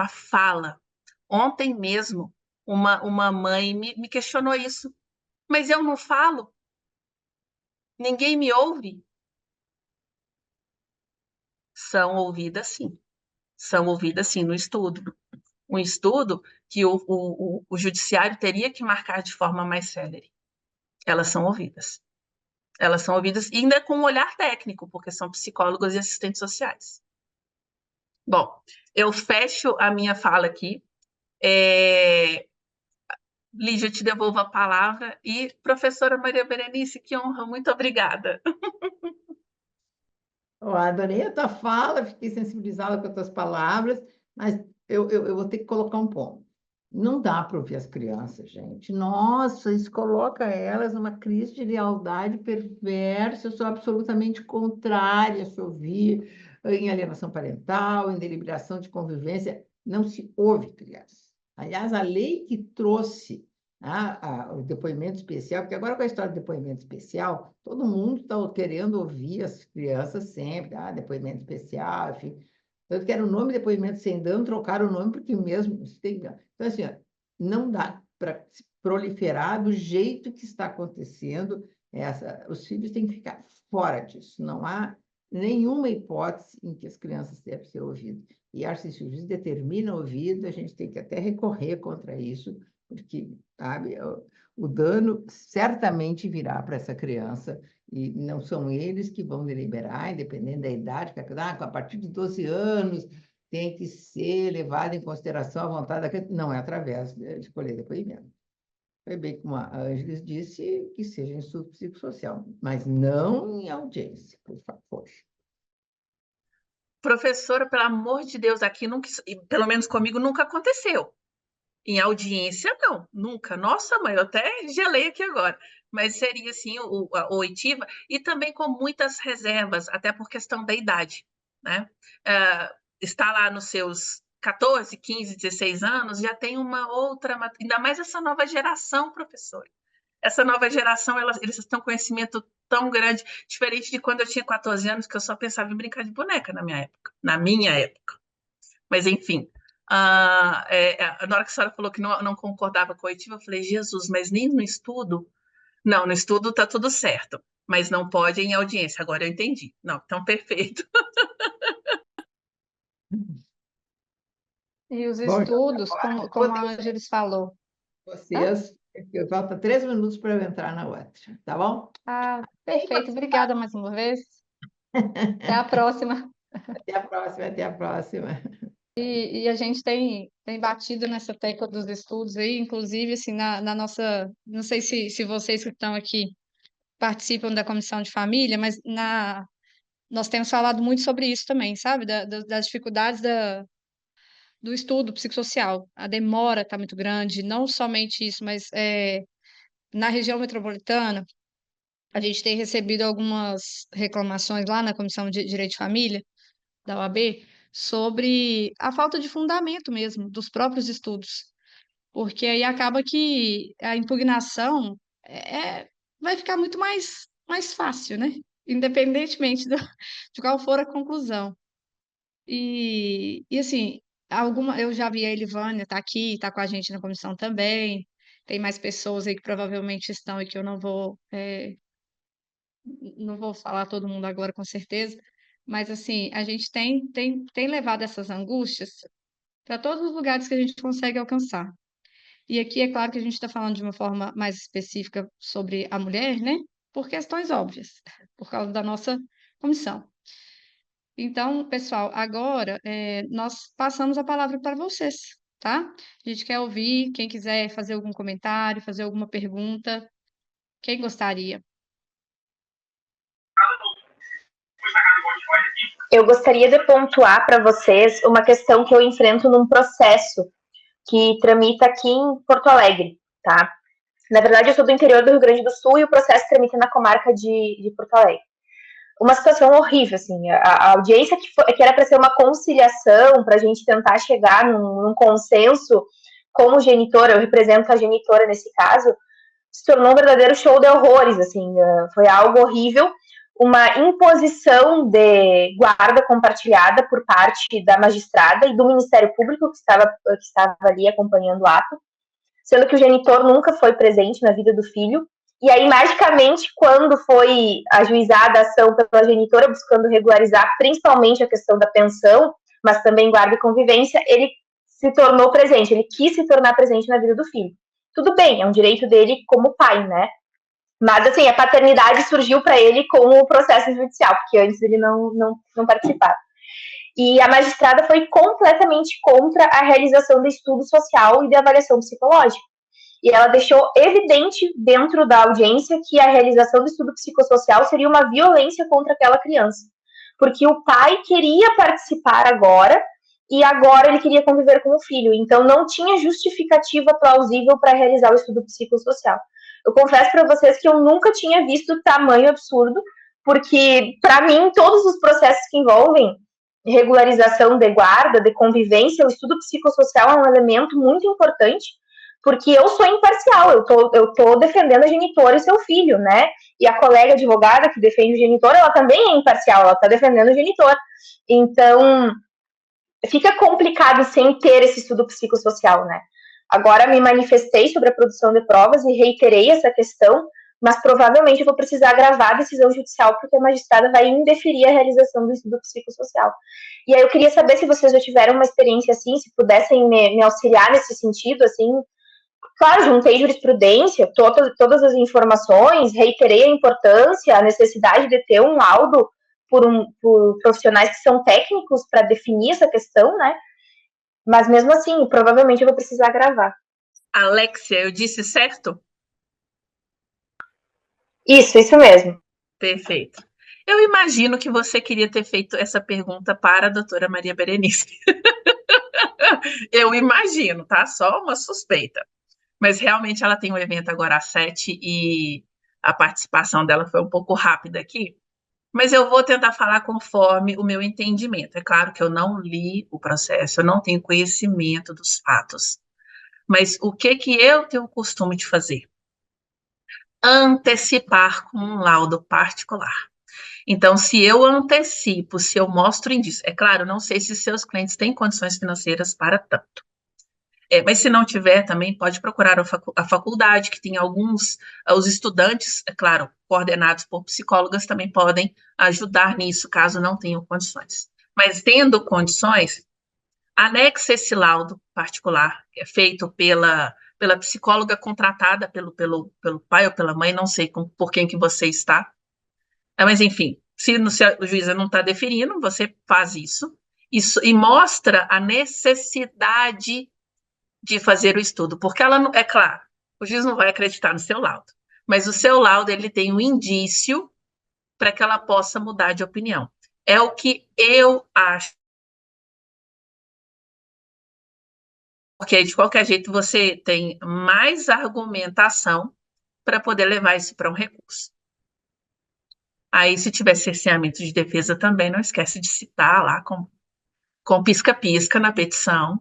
à fala. Ontem mesmo, uma mãe me questionou isso. Mas eu não falo? Ninguém me ouve? São ouvidas sim. São ouvidas sim no estudo. Um estudo que o judiciário teria que marcar de forma mais célere. Elas são ouvidas. Elas são ouvidas ainda com um olhar técnico, porque são psicólogos e assistentes sociais. Bom, eu fecho a minha fala aqui. Lígia, eu te devolvo a palavra. E professora Maria Berenice, que honra, muito obrigada. Eu adorei a tua fala, fiquei sensibilizada com as tuas palavras, mas eu vou ter que colocar um ponto. Não dá para ouvir as crianças, gente. Nossa, isso coloca elas numa crise de lealdade perversa. Eu sou absolutamente contrária a se ouvir em alienação parental, em deliberação de convivência. Não se ouve criança. Aliás, a lei que trouxe o depoimento especial, porque agora com a história do depoimento especial, todo mundo está querendo ouvir as crianças sempre, depoimento especial, enfim. Tanto que era o nome depoimento sem dano, trocaram o nome porque mesmo... Então, assim, não dá para se proliferar do jeito que está acontecendo. Os filhos têm que ficar fora disso. Não há nenhuma hipótese em que as crianças devem ser ouvidas. E acho que se o juiz determina ouvido, a gente tem que até recorrer contra isso, porque, sabe, o dano certamente virá para essa criança, e não são eles que vão deliberar, independente da idade, a partir de 12 anos tem que ser levado em consideração a vontade da criança. Não é através de escolher depoimento. Foi bem como a Ângeles disse, que seja em estudo psicossocial, mas não em audiência, por favor. Professora, pelo amor de Deus, aqui nunca, pelo menos comigo, nunca aconteceu. Em audiência, não, nunca. Nossa, mãe, eu até gelei aqui agora. Mas seria, assim, a oitiva, e também com muitas reservas, até por questão da idade, né? Está lá nos seus 14, 15, 16 anos, já tem uma outra... Ainda mais essa nova geração, professor. Essa nova geração, eles estão com conhecimento tão grande, diferente de quando eu tinha 14 anos, que eu só pensava em brincar de boneca na minha época. Na minha época. Mas, enfim... na hora que a senhora falou que não concordava com a oitiva, eu falei, Jesus, mas nem no estudo? Não, no estudo está tudo certo, mas não pode em audiência. Agora eu entendi. Não, então perfeito. E os Bom, estudos, agora como a Ângeles falou. vocês, falta 3 minutos para eu entrar na outra, tá bom? Perfeito. Obrigada mais uma vez. Até a próxima. Até a próxima, até a próxima. E a gente tem batido nessa tecla dos estudos aí, inclusive, assim, na nossa... Não sei se vocês que estão aqui participam da comissão de família, mas nós temos falado muito sobre isso também, sabe? Das dificuldades do estudo psicossocial. A demora está muito grande, não somente isso, mas na região metropolitana, a gente tem recebido algumas reclamações lá na Comissão de Direito de Família, da OAB, sobre a falta de fundamento mesmo dos próprios estudos. Porque aí acaba que a impugnação vai ficar muito mais fácil, né? Independentemente de qual for a conclusão. E assim, eu já vi a Elivânia tá aqui, tá com a gente na comissão também. Tem mais pessoas aí que provavelmente estão e que eu não vou falar todo mundo agora com certeza, mas assim, a gente tem levado essas angústias para todos os lugares que a gente consegue alcançar. E aqui é claro que a gente está falando de uma forma mais específica sobre a mulher, né? Por questões óbvias, por causa da nossa comissão. Então, pessoal, agora nós passamos a palavra para vocês, tá? A gente quer ouvir, quem quiser fazer algum comentário, fazer alguma pergunta, quem gostaria? Eu gostaria de pontuar para vocês uma questão que eu enfrento num processo que tramita aqui em Porto Alegre, tá? Na verdade, eu sou do interior do Rio Grande do Sul e o processo tramita na comarca de Porto Alegre. Uma situação horrível, assim, a audiência que era para ser uma conciliação, para a gente tentar chegar num consenso com o genitor, eu represento a genitora nesse caso, se tornou um verdadeiro show de horrores, assim, foi algo horrível, uma imposição de guarda compartilhada por parte da magistrada e do Ministério Público que estava ali acompanhando o ato. sendo que o genitor nunca foi presente na vida do filho. E aí, magicamente, quando foi ajuizada a ação pela genitora buscando regularizar principalmente a questão da pensão, mas também guarda e convivência, ele se tornou presente, ele quis se tornar presente na vida do filho. Tudo bem, é um direito dele como pai, né? Mas, assim, a paternidade surgiu para ele com o processo judicial, porque antes ele não participava. E a magistrada foi completamente contra a realização do estudo social e de avaliação psicológica. E ela deixou evidente dentro da audiência que a realização do estudo psicossocial seria uma violência contra aquela criança. Porque o pai queria participar agora, e agora ele queria conviver com o filho. Então, não tinha justificativa plausível para realizar o estudo psicossocial. Eu confesso para vocês que eu nunca tinha visto tamanho absurdo, porque, para mim, todos os processos que envolvem regularização de guarda, de convivência, o estudo psicossocial é um elemento muito importante, porque eu sou imparcial, eu tô defendendo a genitora e seu filho, né? E a colega advogada que defende o genitor, ela também é imparcial, ela está defendendo o genitor. Então, fica complicado sem ter esse estudo psicossocial, né? Agora me manifestei sobre a produção de provas e reiterei essa questão, mas provavelmente eu vou precisar gravar a decisão judicial, porque a magistrada vai indeferir a realização do estudo psicossocial. E aí eu queria saber se vocês já tiveram uma experiência assim, se pudessem me auxiliar nesse sentido, assim. Claro, juntei jurisprudência, todas as informações, reiterei a importância, a necessidade de ter um laudo por profissionais que são técnicos para definir essa questão, né? Mas mesmo assim, provavelmente eu vou precisar gravar. Alexia, eu disse certo? Isso mesmo. Perfeito. Eu imagino que você queria ter feito essa pergunta para a doutora Maria Berenice. Eu imagino, tá? Só uma suspeita. Mas realmente ela tem um evento agora às 7 e a participação dela foi um pouco rápida aqui. Mas eu vou tentar falar conforme o meu entendimento. É claro que eu não li o processo, eu não tenho conhecimento dos fatos. Mas o que eu tenho o costume de fazer? Antecipar com um laudo particular. Então, se eu antecipo, se eu mostro indício, é claro, não sei se seus clientes têm condições financeiras para tanto. Mas se não tiver, também pode procurar a faculdade, que tem os estudantes, é claro, coordenados por psicólogas, também podem ajudar nisso, caso não tenham condições. Mas tendo condições, anexe esse laudo particular, que é feito pela psicóloga contratada pelo pai ou pela mãe, não sei por quem que você está. Mas, enfim, se o juiz não está deferindo, você faz isso e mostra a necessidade de fazer o estudo, porque ela não, é claro, o juiz não vai acreditar no seu laudo, mas o seu laudo ele tem um indício para que ela possa mudar de opinião. É o que eu acho. Porque de qualquer jeito você tem mais argumentação para poder levar isso para um recurso. Aí, se tiver cerceamento de defesa também, não esquece de citar lá com pisca-pisca na petição.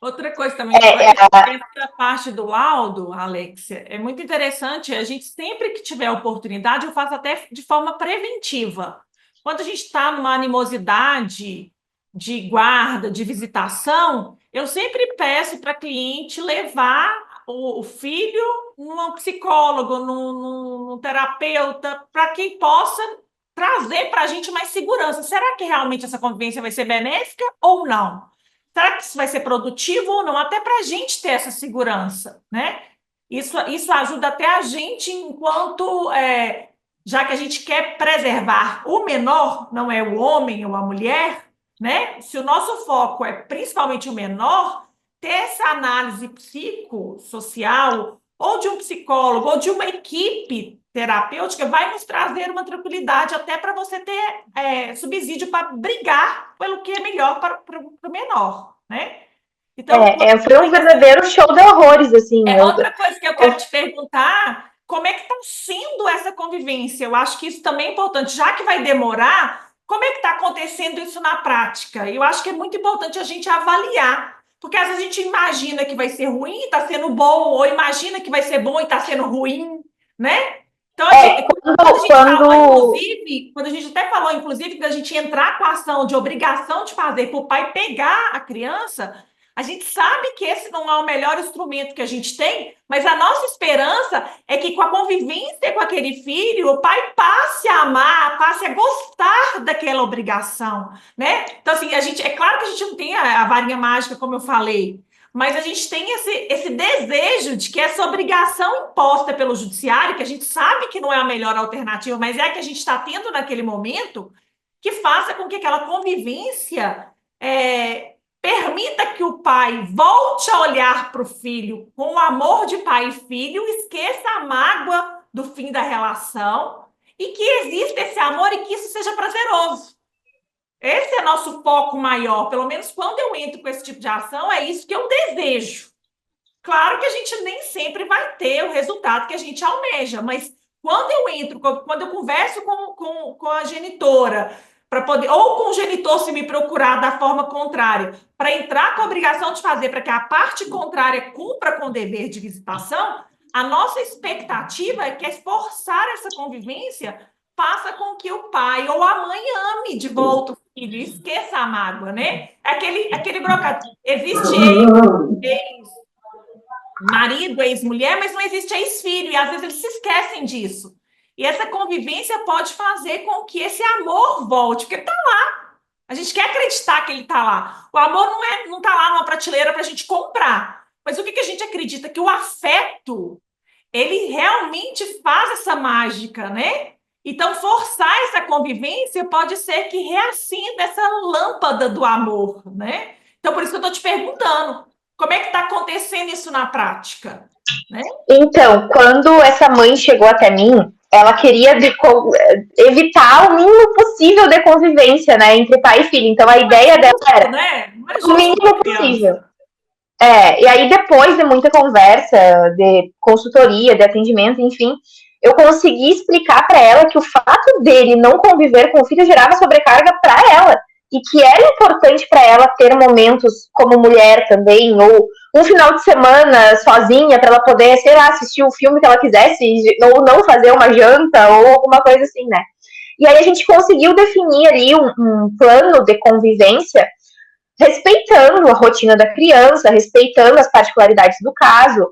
Outra coisa também, essa parte do laudo, Alexia, é muito interessante. A gente, sempre que tiver oportunidade, eu faço até de forma preventiva. Quando a gente está numa animosidade de guarda, de visitação, eu sempre peço para a cliente levar o filho num psicólogo, num terapeuta, para que possa trazer para a gente mais segurança. Será que realmente essa convivência vai ser benéfica ou não? Será que isso vai ser produtivo ou não? Até para a gente ter essa segurança, né? Isso ajuda até a gente, enquanto, já que a gente quer preservar o menor, não é o homem ou a mulher, né? Se o nosso foco é principalmente o menor, ter essa análise psicossocial, ou de um psicólogo, ou de uma equipe terapêutica, vai nos trazer uma tranquilidade até para você ter subsídio para brigar pelo que é melhor para o menor, né? Então, foi um verdadeiro show de horrores, assim. Outra coisa que eu quero te perguntar, como é que está sendo essa convivência? Eu acho que isso também é importante, já que vai demorar, como é que está acontecendo isso na prática? Eu acho que é muito importante a gente avaliar, porque às vezes a gente imagina que vai ser ruim e está sendo bom, ou imagina que vai ser bom e está sendo ruim, né? Então, quando a gente até falou, inclusive, que a gente entrar com a ação de obrigação de fazer para o pai pegar a criança, A gente sabe que esse não é o melhor instrumento que a gente tem, mas a nossa esperança é que com a convivência com aquele filho, o pai passe a amar, passe a gostar daquela obrigação, né? Então, assim, é claro que a gente não tem a varinha mágica, como eu falei, mas a gente tem esse desejo de que essa obrigação imposta pelo judiciário, que a gente sabe que não é a melhor alternativa, mas é a que a gente está tendo naquele momento, que faça com que aquela convivência permita que o pai volte a olhar para o filho com o amor de pai e filho, esqueça a mágoa do fim da relação e que exista esse amor e que isso seja prazeroso. Esse é nosso foco maior. Pelo menos quando eu entro com esse tipo de ação, é isso que eu desejo. Claro que a gente nem sempre vai ter o resultado que a gente almeja, mas quando eu converso com a genitora, para poder, ou com o genitor se me procurar da forma contrária, para entrar com a obrigação de fazer para que a parte contrária cumpra com o dever de visitação, a nossa expectativa é que forçar essa convivência faça com que o pai ou a mãe ame de volta o filho, esqueça a mágoa, né? Aquele brocado. Existe ex-marido, ex-mulher, mas não existe ex-filho, e às vezes eles se esquecem disso. E essa convivência pode fazer com que esse amor volte, porque ele está lá. A gente quer acreditar que ele está lá. O amor não está lá numa prateleira para a gente comprar. Mas o que a gente acredita? Que o afeto, ele realmente faz essa mágica, né? Então, forçar essa convivência pode ser que reacenda essa lâmpada do amor, né? Então, por isso que eu estou te perguntando, como é que está acontecendo isso na prática? Né? Então, quando essa mãe chegou até mim, ela queria evitar o mínimo possível de convivência, né, entre pai e filho. Então, a ideia dela era o mínimo possível. E aí depois de muita conversa, de consultoria, de atendimento, enfim, eu consegui explicar para ela que o fato dele não conviver com o filho gerava sobrecarga para ela e que era importante para ela ter momentos como mulher também, ou um final de semana sozinha para ela poder, sei lá, assistir o filme que ela quisesse, ou não fazer uma janta, ou alguma coisa assim, né? E aí a gente conseguiu definir ali um plano de convivência respeitando a rotina da criança, respeitando as particularidades do caso,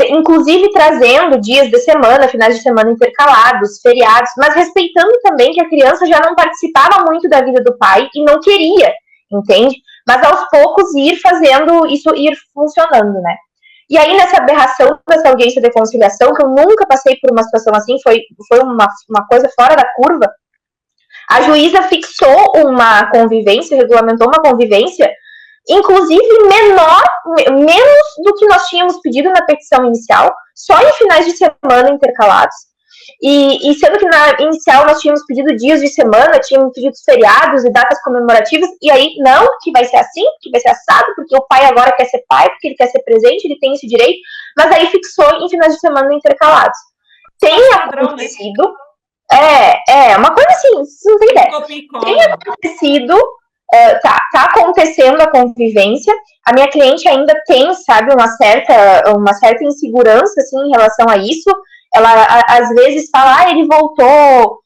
inclusive trazendo dias de semana, finais de semana intercalados, feriados, mas respeitando também que a criança já não participava muito da vida do pai e não queria, entende? Mas aos poucos ir fazendo isso, ir funcionando, né? E aí, nessa aberração dessa audiência de conciliação, que eu nunca passei por uma situação assim, foi uma coisa fora da curva, a juíza fixou uma convivência, regulamentou uma convivência, inclusive menos do que nós tínhamos pedido na petição inicial, só em finais de semana intercalados. E sendo que na inicial nós tínhamos pedido dias de semana, tínhamos pedido feriados e datas comemorativas, e aí não, que vai ser assim, que vai ser assado, porque o pai agora quer ser pai, porque ele quer ser presente, ele tem esse direito, mas aí fixou em finais de semana intercalados. Tem acontecido... uma coisa assim, vocês não tem ideia. Tem acontecido, tá acontecendo a convivência, a minha cliente ainda tem, sabe, uma certa insegurança, assim, em relação a isso. Ela, às vezes, fala, ele voltou,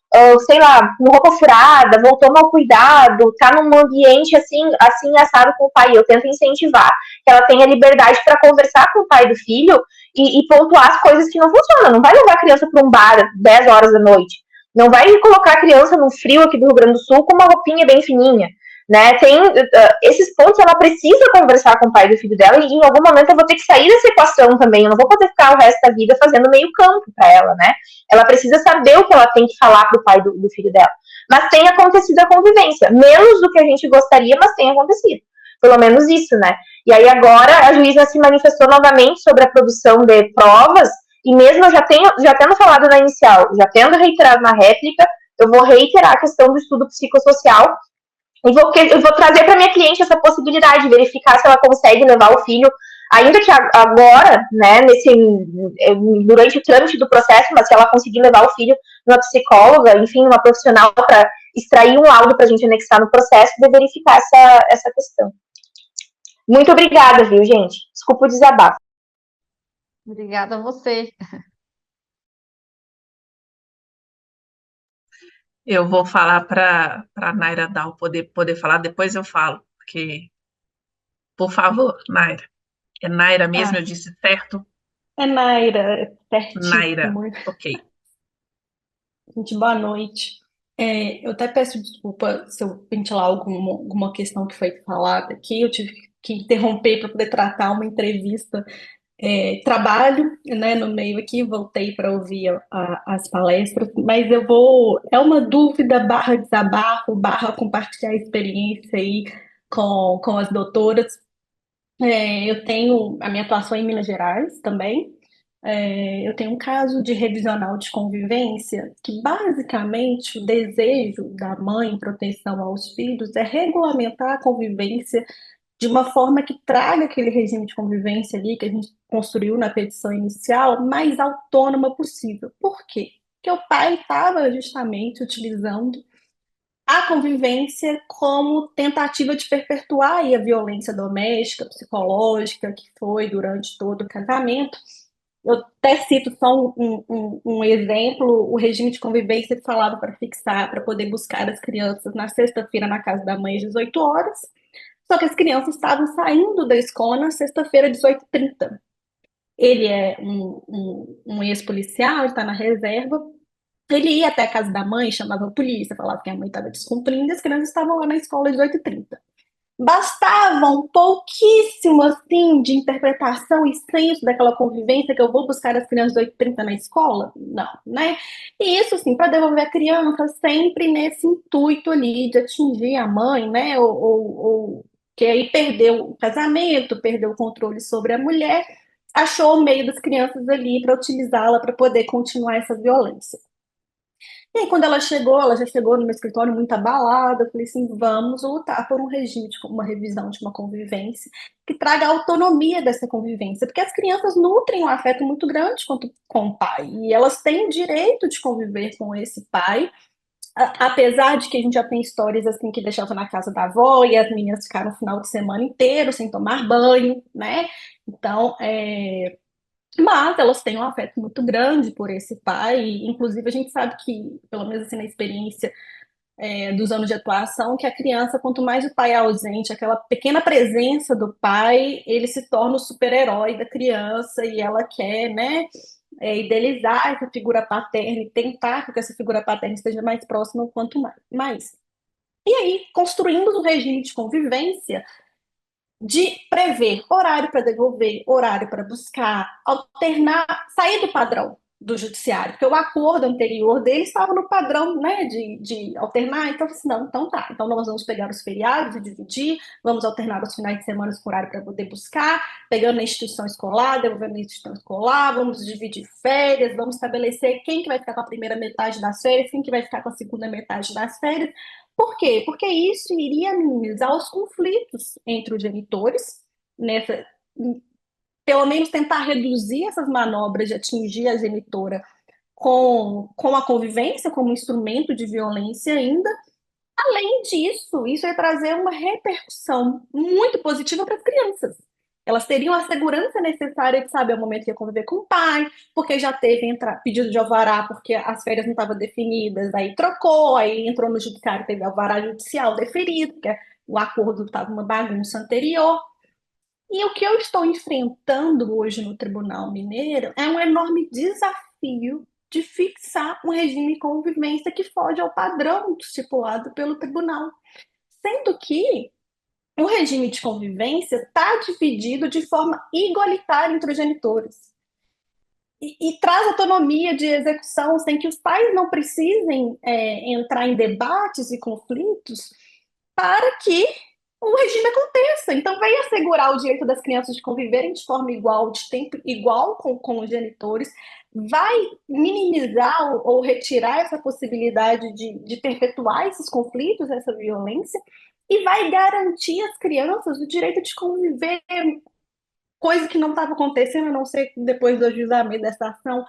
sei lá, com roupa furada, voltou mal cuidado, tá num ambiente, assim, assado com o pai. Eu tento incentivar que ela tenha liberdade para conversar com o pai do filho e pontuar as coisas que não funcionam. Não vai levar a criança para um bar 10 horas da noite. Não vai colocar a criança no frio aqui do Rio Grande do Sul com uma roupinha bem fininha, né? Tem esses pontos, ela precisa conversar com o pai do filho dela e em algum momento eu vou ter que sair dessa equação também. Eu não vou poder ficar o resto da vida fazendo meio campo para ela, né? Ela precisa saber o que ela tem que falar pro pai do filho dela. Mas tem acontecido a convivência, menos do que a gente gostaria, mas tem acontecido. Pelo menos isso, né? E aí agora a juíza se manifestou novamente sobre a produção de provas. E mesmo eu já tendo falado na inicial, já tendo reiterado na réplica, eu vou reiterar a questão do estudo psicossocial e eu vou trazer para minha cliente essa possibilidade, verificar se ela consegue levar o filho, ainda que agora, né, durante o trâmite do processo, mas se ela conseguir levar o filho numa psicóloga, enfim, uma profissional para extrair um laudo para a gente anexar no processo e verificar essa questão. Muito obrigada, viu, gente? Desculpa o desabafo. Obrigada a você. Eu vou falar para a Naira Dal poder falar, depois eu falo, porque Por favor, Naira. É Naira mesmo, Ah, eu disse certo? é Naira, Naira, certíssimo. ok. Gente, boa noite. Eu até peço desculpa se eu ventilar alguma questão que foi falada aqui. Eu tive que interromper para poder tratar uma entrevista. Trabalho, né, no meio aqui, voltei para ouvir as palestras, mas eu vou. É uma dúvida barra desabafo, barra compartilhar experiência aí com as doutoras. Eu tenho a minha atuação em Minas Gerais também. Eu tenho um caso de revisional de convivência que, basicamente, o desejo da mãe em proteção aos filhos é regulamentar a convivência de uma forma que traga aquele regime de convivência ali que a gente construiu na petição inicial mais autônoma possível. Por quê? Porque o pai estava justamente utilizando a convivência como tentativa de perpetuar aí a violência doméstica, psicológica, que foi durante todo o casamento. Eu até cito só um exemplo: o regime de convivência falava para fixar, para poder buscar as crianças na sexta-feira na casa da mãe às 18 horas, só que as crianças estavam saindo da escola na sexta-feira às 18h30. Ele é um ex-policial, está na reserva. Ele ia até a casa da mãe, chamava a polícia, falava que a mãe estava descumprindo, e as crianças estavam lá na escola às 18h30. Bastava um pouquíssimo assim de interpretação e senso daquela convivência que eu vou buscar as crianças às 18h30 na escola? Não, né? E isso, assim, para devolver a criança sempre nesse intuito ali de atingir a mãe, né? Ou que aí perdeu o casamento, perdeu o controle sobre a mulher, achou o meio das crianças ali para utilizá-la para poder continuar essa violência. E aí, quando ela já chegou no meu escritório muito abalada. Eu falei assim: vamos lutar por um regime, uma revisão de uma convivência que traga autonomia dessa convivência, porque as crianças nutrem um afeto muito grande com o pai, e elas têm o direito de conviver com esse pai, apesar de que a gente já tem histórias assim que deixavam na casa da avó e as meninas ficaram o final de semana inteiro sem tomar banho, né? Então, mas elas têm um afeto muito grande por esse pai. Inclusive, a gente sabe que, pelo menos assim, na experiência dos anos de atuação, que a criança, quanto mais o pai é ausente, aquela pequena presença do pai, ele se torna o super-herói da criança, e ela quer, né, idealizar essa figura paterna e tentar que essa figura paterna esteja mais próxima o quanto mais. E aí, construímos um regime de convivência de prever horário para devolver, horário para buscar, alternar, sair do padrão do judiciário, porque o acordo anterior dele estava no padrão, né, de alternar. Então, assim, não, então tá, então nós vamos pegar os feriados e dividir, vamos alternar os finais de semana com horário para poder buscar, pegando na instituição escolar, devolvendo na instituição escolar, vamos dividir férias, vamos estabelecer quem que vai ficar com a primeira metade das férias, quem que vai ficar com a segunda metade das férias. Por quê? Porque isso iria minimizar os conflitos entre os genitores, pelo menos tentar reduzir essas manobras de atingir a genitora com a convivência como instrumento de violência ainda. Além disso, isso ia trazer uma repercussão muito positiva para as crianças. Elas teriam a segurança necessária de saber o momento que ia conviver com o pai, porque já teve pedido de alvará porque as férias não estavam definidas, aí trocou, aí entrou no judiciário, teve alvará judicial deferido, porque o acordo estava uma bagunça anterior. E o que eu estou enfrentando hoje no Tribunal Mineiro é um enorme desafio de fixar um regime de convivência que foge ao padrão estipulado pelo tribunal. Sendo que o regime de convivência está dividido de forma igualitária entre os genitores. E traz autonomia de execução, sem que os pais não precisem entrar em debates e conflitos para que o regime aconteça. Então, vai assegurar o direito das crianças de conviverem de forma igual, de tempo igual com os genitores, vai minimizar ou retirar essa possibilidade de perpetuar esses conflitos, essa violência, e vai garantir às crianças o direito de conviver, coisa que não estava acontecendo, a não ser depois do ajuizamento dessa ação.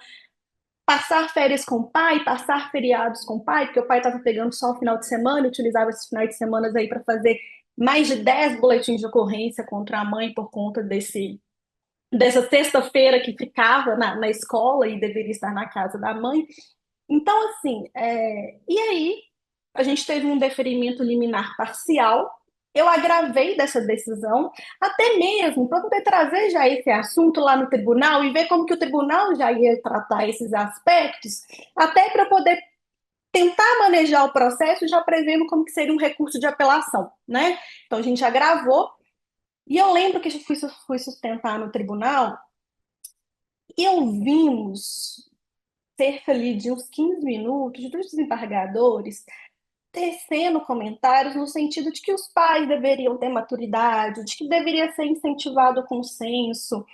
Passar férias com o pai, passar feriados com o pai, porque o pai estava pegando só o final de semana, utilizava esses finais de semana aí para fazer mais de 10 boletins de ocorrência contra a mãe por conta dessa sexta-feira que ficava na escola e deveria estar na casa da mãe. Então, assim, e aí a gente teve um deferimento liminar parcial eu agravei dessa decisão, até mesmo para poder trazer já esse assunto lá no tribunal e ver como que o tribunal já ia tratar esses aspectos, até para poder tentar manejar o processo já prevendo como que seria um recurso de apelação, né? Então a gente agravou, e eu lembro que eu fui sustentar no tribunal e ouvimos cerca ali de uns 15 minutos dos desembargadores tecendo comentários no sentido de que os pais deveriam ter maturidade, de que deveria ser incentivado o consenso.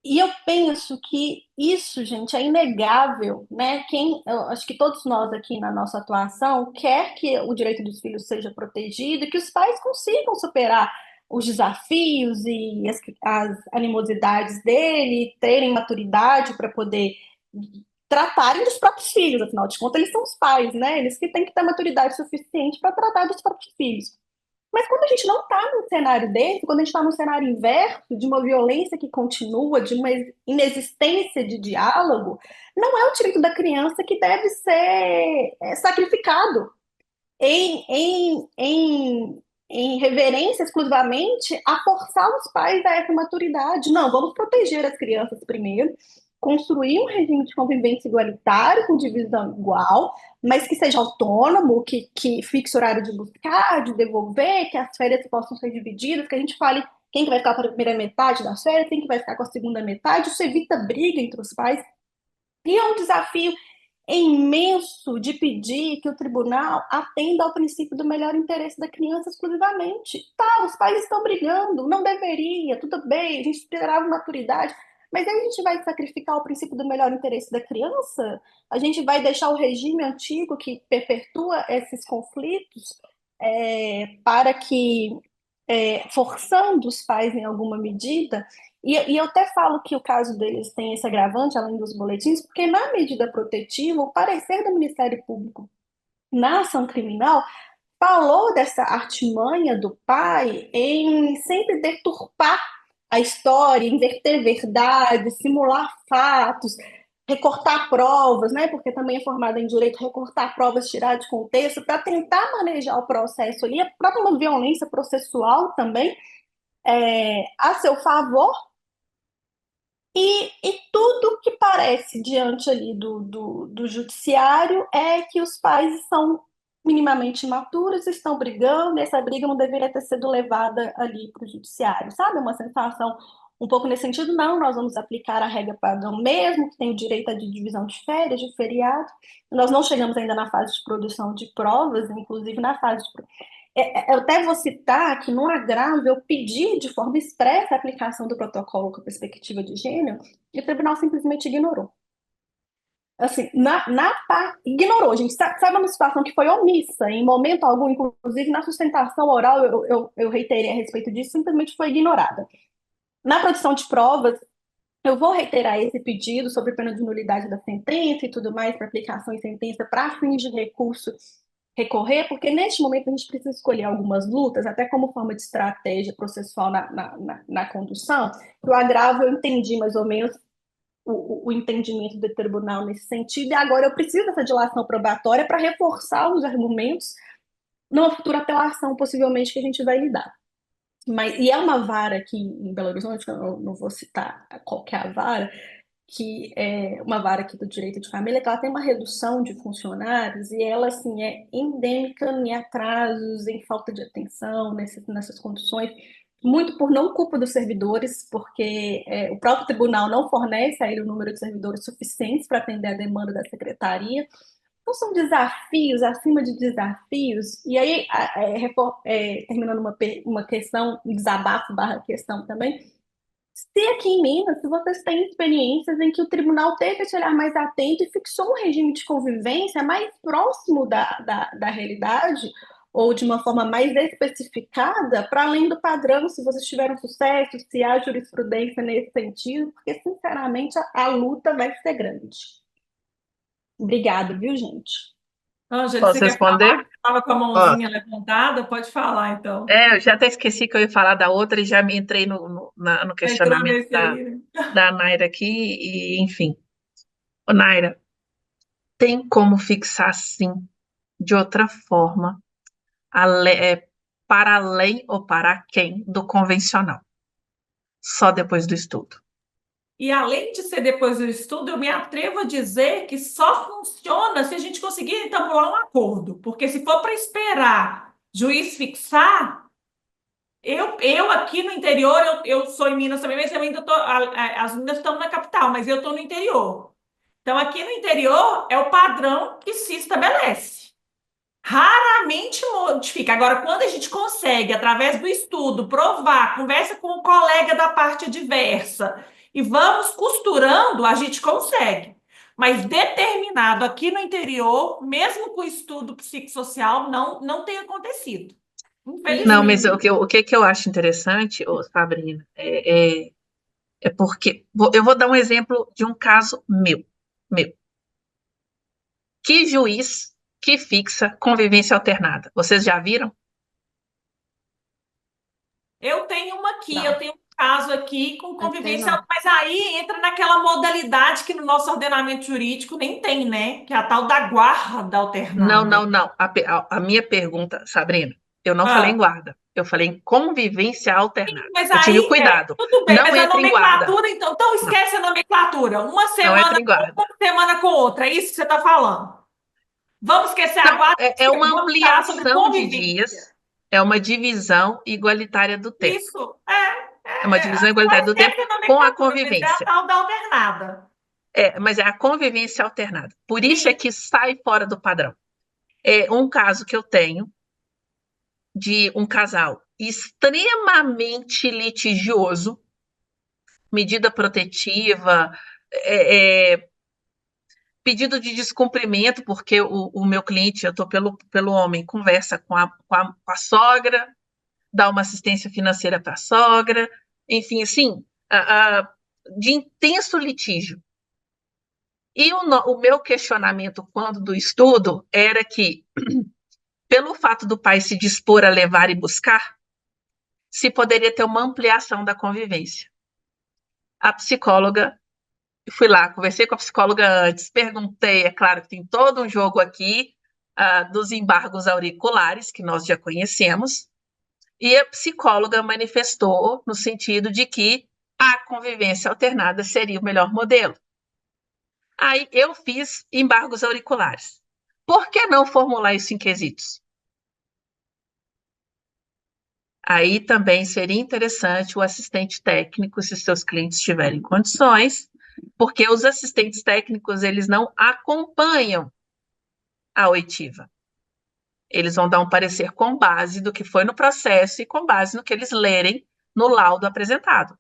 E eu penso que isso, gente, é inegável, né? Eu acho que todos nós aqui na nossa atuação quer que o direito dos filhos seja protegido e que os pais consigam superar os desafios e as animosidades dele, terem maturidade para poder tratarem dos próprios filhos, afinal de contas, eles são os pais, né? Eles que têm que ter maturidade suficiente para tratar dos próprios filhos. Mas quando a gente não está num cenário desse, quando a gente está num cenário inverso, de uma violência que continua, de uma inexistência de diálogo, não é o direito da criança que deve ser sacrificado em reverência exclusivamente a forçar os pais a essa maturidade. Não, vamos proteger as crianças primeiro, construir um regime de convivência igualitário, com divisão igual, mas que seja autônomo, que fixe horário de buscar, de devolver, que as férias possam ser divididas, que a gente fale quem que vai ficar com a primeira metade das férias, quem que vai ficar com a segunda metade, isso evita briga entre os pais. E é um desafio imenso de pedir que o tribunal atenda ao princípio do melhor interesse da criança exclusivamente. Tá, os pais estão brigando, não deveria, tudo bem, a gente esperava maturidade, mas aí a gente vai sacrificar o princípio do melhor interesse da criança? A gente vai deixar o regime antigo que perpetua esses conflitos para que, forçando os pais em alguma medida, e eu até falo que o caso deles tem esse agravante, além dos boletins, porque na medida protetiva, o parecer do Ministério Público na ação criminal falou dessa artimanha do pai em sempre deturpar a história, inverter verdades, simular fatos, recortar provas, né? Porque também é formada em direito, recortar provas, tirar de contexto, para tentar manejar o processo ali, a própria violência processual também, a seu favor, e tudo que parece diante ali do judiciário é que os pais são minimamente imaturos, estão brigando, e essa briga não deveria ter sido levada ali para o judiciário, sabe? Uma sensação um pouco nesse sentido, não, nós vamos aplicar a regra padrão mesmo, que tem o direito à divisão de férias, de feriado. Nós não chegamos ainda na fase de produção de provas, inclusive na fase de eu até vou citar que no agravo eu pedi de forma expressa a aplicação do protocolo com perspectiva de gênero e o tribunal simplesmente ignorou. Assim, ignorou, gente. Sabe uma situação que foi omissa, em momento algum, inclusive na sustentação oral, eu reiterei a respeito disso, simplesmente foi ignorada. Na produção de provas, eu vou reiterar esse pedido sobre pena de nulidade da sentença e tudo mais para aplicação em sentença para fins de recurso recorrer, porque neste momento a gente precisa escolher algumas lutas, até como forma de estratégia processual na condução. O agravo eu entendi mais ou menos o entendimento do tribunal nesse sentido, e agora eu preciso dessa dilação probatória para reforçar os argumentos numa futura apelação, possivelmente, que a gente vai lidar. E é uma vara aqui em Belo Horizonte, eu não vou citar qual que é a vara, que é uma vara aqui do direito de família, que ela tem uma redução de funcionários e ela, assim, é endêmica em atrasos, em falta de atenção nessas condições, muito por não culpa dos servidores, porque o próprio tribunal não fornece a ele o número de servidores suficientes para atender a demanda da secretaria. Então, são desafios acima de desafios, e aí, terminando uma questão, um desabafo barra questão também, se aqui em Minas, se vocês têm experiências em que o tribunal teve esse olhar mais atento e fixou um regime de convivência mais próximo da realidade, ou de uma forma mais especificada, para além do padrão, se vocês tiveram sucesso, se há jurisprudência nesse sentido, porque, sinceramente, a luta vai ser grande. Obrigada, viu, gente? Ângela, Posso você quer falar? responder? Estava com a mãozinha levantada? Pode falar, então. Eu já até esqueci que eu ia falar da outra e já me entrei no Entrou questionamento nesse aí, né? da Naira aqui, e enfim. Ô, Naira, tem como fixar sim, de outra forma, para além ou para aquém do convencional, só depois do estudo. E além de ser depois do estudo, eu me atrevo a dizer que só funciona se a gente conseguir entabular um acordo. Porque se for para esperar juiz fixar, eu aqui no interior, eu sou em Minas também, mas eu ainda tô, as meninas estão na capital, mas eu estou no interior. Então, aqui no interior é o padrão que se estabelece. Raramente modifica. Agora, quando a gente consegue, através do estudo, provar, conversa com o colega da parte adversa e vamos costurando, a gente consegue. Mas determinado aqui no interior, mesmo com o estudo psicossocial, não tem acontecido. Não, mas Infelizmente. o que eu acho interessante, Sabrina, é porque eu vou dar um exemplo de um caso meu. Que juiz que fixa convivência alternada? Vocês já viram? Eu tenho uma aqui, Não. eu tenho um caso aqui com Até convivência, não. mas aí entra naquela modalidade que no nosso ordenamento jurídico nem tem, né? Que é a tal da guarda Não, alternada. não, não. A minha pergunta, Sabrina, eu não falei em Ah, guarda, eu falei em convivência alternada. mas Eu tive o aí, cuidado. tudo bem, Não mas a entra em guarda. nomenclatura, então Não, esquece a nomenclatura. Uma não entra semana em com guarda. uma semana com outra, é isso que você está falando. Vamos esquecer a Não, guarda, é uma vamos falar sobre ampliação de dias, convivência. é uma divisão igualitária do tempo. Isso, É uma divisão igualitária do tempo esquece a com a nomenclatura, mas é a convivência. tal da alternada. Mas é a convivência alternada. Por isso é Sim. que sai fora do padrão. É um caso que eu tenho de um casal extremamente litigioso, medida protetiva, pedido de descumprimento, porque o meu cliente, eu estou pelo homem, conversa com a sogra, dá uma assistência financeira para a sogra, enfim, assim, de intenso litígio. E o meu questionamento quando do estudo era que, pelo fato do pai se dispor a levar e buscar, se poderia ter uma ampliação da convivência. A psicóloga, eu fui lá, conversei com a psicóloga antes, perguntei, é claro que tem todo um jogo aqui dos embargos auriculares, que nós já conhecemos, e a psicóloga manifestou no sentido de que a convivência alternada seria o melhor modelo. Aí eu fiz embargos auriculares. Por que não formular isso em quesitos? Aí também seria interessante o assistente técnico, se seus clientes tiverem condições, porque os assistentes técnicos, eles não acompanham a oitiva. Eles vão dar um parecer com base do que foi no processo e com base no que eles lerem no laudo apresentado.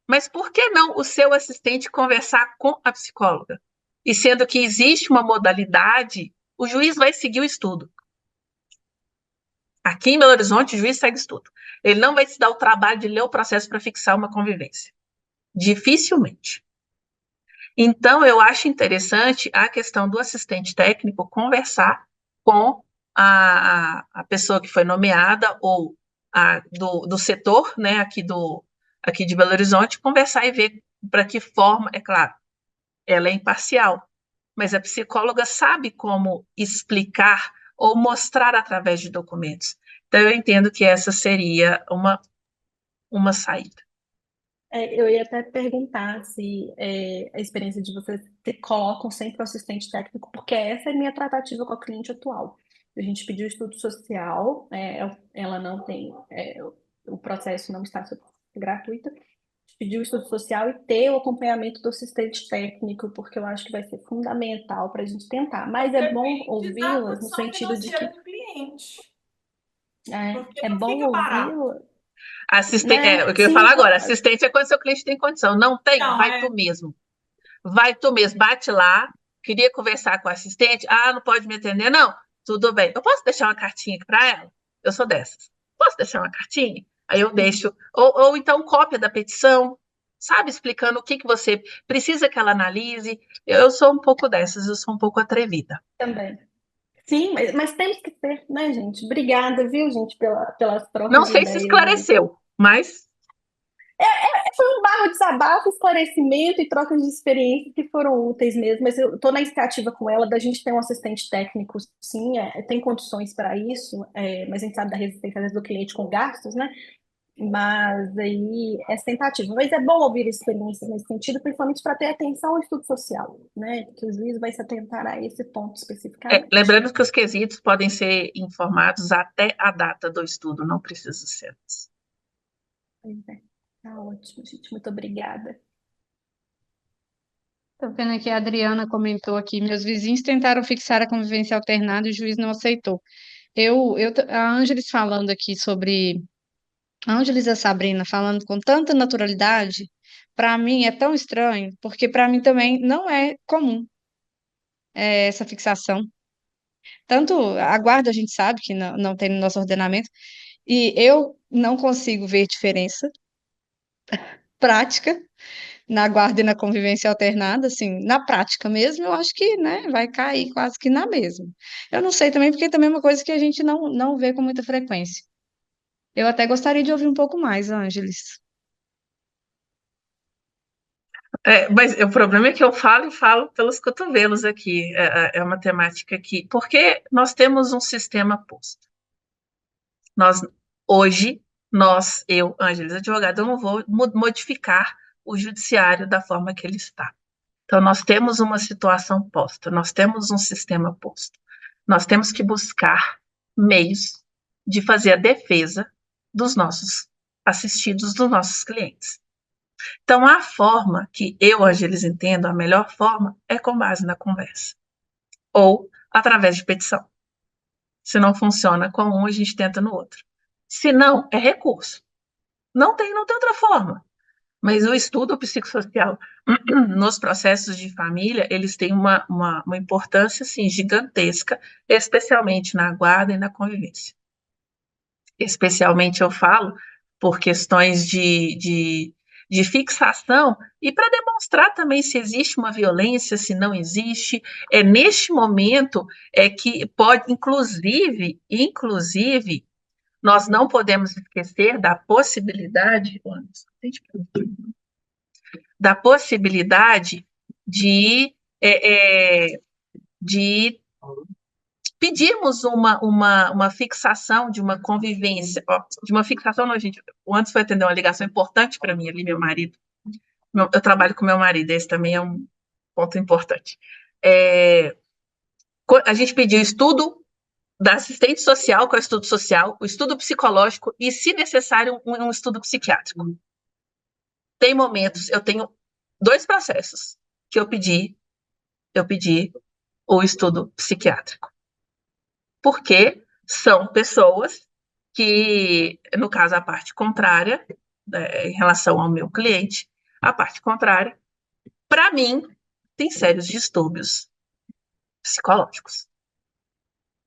Mas por que não o seu assistente conversar com a psicóloga? E sendo que existe uma modalidade, o juiz vai seguir o estudo. Aqui em Belo Horizonte, o juiz segue estudo. Ele não vai se dar o trabalho de ler o processo para fixar uma convivência. Dificilmente. Então, eu acho interessante a questão do assistente técnico conversar com a pessoa que foi nomeada ou do setor, né, aqui de Belo Horizonte, conversar e ver para que forma, é claro, ela é imparcial, mas a psicóloga sabe como explicar ou mostrar através de documentos. Então, eu entendo que essa seria uma saída. Eu ia até perguntar se a experiência de vocês colocam sempre o assistente técnico, porque essa é a minha tratativa com a cliente atual. A gente pediu estudo social, ela não tem, o processo não está gratuito. Pediu estudo social e ter o acompanhamento do assistente técnico, porque eu acho que vai ser fundamental para a gente tentar. Mas é bom Depende da ouvi-las no condição sentido de financeira que do cliente. Porque é não bom fica barato. ouvi-las, O né? que eu ia Sim, falar agora, assistente é quando seu cliente tem condição. Não tem? Não, Vai tu mesmo. Vai tu mesmo, bate lá. Queria conversar com o assistente. Não pode me atender? Não, tudo bem. Eu posso deixar uma cartinha aqui para ela? Eu sou dessas. Posso deixar uma cartinha? Aí eu deixo. Ou então cópia da petição, sabe? Explicando o que você precisa que ela analise. Eu sou um pouco dessas, eu sou um pouco atrevida. também. Sim, mas temos que ter, né, gente? Obrigada, viu, gente, pelas Não trocas de sei se ideias aí. esclareceu, mas Foi um barro de desabafo, esclarecimento e trocas de experiências que foram úteis mesmo, mas eu estou na expectativa com ela da gente ter um assistente técnico, sim, tem condições para isso, mas a gente sabe da resistência às vezes, do cliente com gastos, né? Mas aí essa tentativa. Mas é bom ouvir experiências nesse sentido, principalmente para ter atenção ao estudo social, né? Que o juiz vai se atentar a esse ponto especificamente. Lembrando que os quesitos podem ser informados até a data do estudo, não precisa ser antes. Pois é. Tá ótimo, gente. Muito obrigada. Tô vendo aqui, a Adriana comentou aqui, meus vizinhos tentaram fixar a convivência alternada e o juiz não aceitou. A Ângeles falando aqui sobre, a Ângeles e a Sabrina falando com tanta naturalidade, para mim é tão estranho, porque para mim também não é comum essa fixação. Tanto a guarda a gente sabe que não tem no nosso ordenamento, e eu não consigo ver diferença prática na guarda e na convivência alternada, assim, na prática mesmo, eu acho que, né, vai cair quase que na mesma. Eu não sei também, porque também é uma coisa que a gente não vê com muita frequência. Eu até gostaria de ouvir um pouco mais, Ângeles. Mas o problema é que eu falo e falo pelos cotovelos aqui. É uma temática que. Porque nós temos um sistema posto. Hoje, eu, Ângeles, advogada, eu não vou modificar o judiciário da forma que ele está. Então, nós temos uma situação posta, nós temos um sistema posto. Nós temos que buscar meios de fazer a defesa dos nossos assistidos, dos nossos clientes. Então, a forma que eu, Ângeles, entendo, a melhor forma é com base na conversa. Ou através de petição. Se não funciona com um, a gente tenta no outro. Se não, é recurso. Não tem outra forma. Mas o estudo psicossocial nos processos de família, eles têm uma importância assim, gigantesca, especialmente na guarda e na convivência. Especialmente eu falo por questões de fixação e para demonstrar também se existe uma violência, se não existe. Neste momento que pode, inclusive, nós não podemos esquecer da possibilidade de pedirmos uma fixação de uma convivência, de uma fixação, não, gente, o antes foi atender uma ligação importante para mim ali, meu marido, eu trabalho com meu marido, esse também é um ponto importante. A gente pediu estudo da assistente social, com o estudo social, o estudo psicológico e, se necessário, um estudo psiquiátrico. Tem momentos, eu tenho 2 processos que eu pedi o estudo psiquiátrico. Porque são pessoas que, no caso, a parte contrária, em relação ao meu cliente, a parte contrária, para mim, tem sérios distúrbios psicológicos.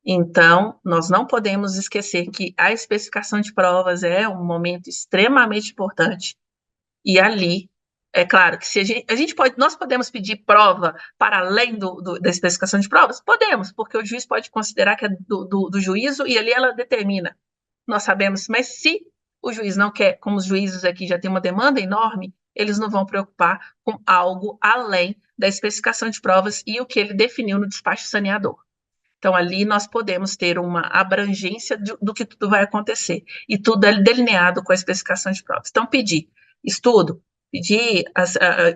Então, nós não podemos esquecer que a especificação de provas é um momento extremamente importante. E ali, é claro que se nós podemos pedir prova para além da especificação de provas? Podemos, porque o juiz pode considerar que é do juízo e ali ela determina. Nós sabemos, mas se o juiz não quer, como os juízes aqui já têm uma demanda enorme, eles não vão preocupar com algo além da especificação de provas e o que ele definiu no despacho saneador. Então, ali nós podemos ter uma abrangência do que tudo vai acontecer. E tudo é delineado com a especificação de provas. Então, pedir estudo,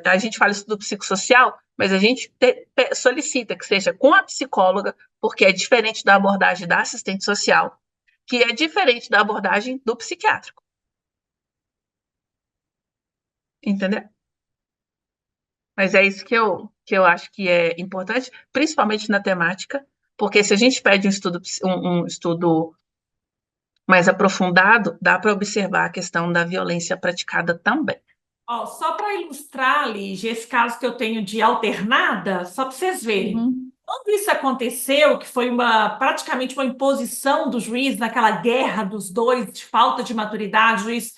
a gente fala estudo psicossocial, mas a gente solicita que seja com a psicóloga, porque é diferente da abordagem da assistente social, que é diferente da abordagem do psiquiátrico. Entendeu? Mas é isso que eu acho que é importante, principalmente na temática, porque se a gente pede um estudo mais aprofundado, dá para observar a questão da violência praticada também. Só para ilustrar, Lígia, esse caso que eu tenho de alternada, só para vocês verem. Quando isso aconteceu, que foi praticamente uma imposição do juiz naquela guerra dos dois, de falta de maturidade, o juiz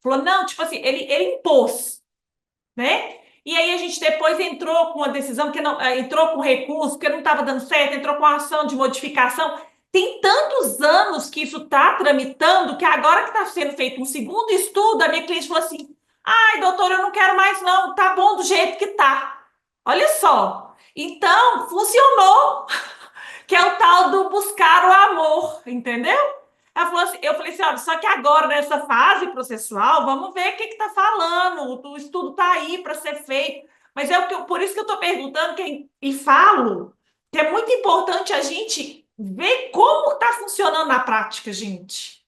falou, não, tipo assim, ele impôs, né? E aí a gente depois entrou com uma decisão, entrou com recurso, porque não estava dando certo, entrou com a ação de modificação. Tem tantos anos que isso está tramitando, que agora que está sendo feito um segundo estudo, a minha cliente falou assim, Ai, doutor, eu não quero mais não, tá bom do jeito que tá. Olha só. Então, funcionou, que é o tal do buscar o amor, entendeu? Ela falou assim, eu falei assim, olha, só que agora, nessa fase processual, vamos ver o que está falando, o estudo está aí para ser feito. Mas é o que por isso que eu estou perguntando e falo que é muito importante a gente ver como está funcionando na prática, gente.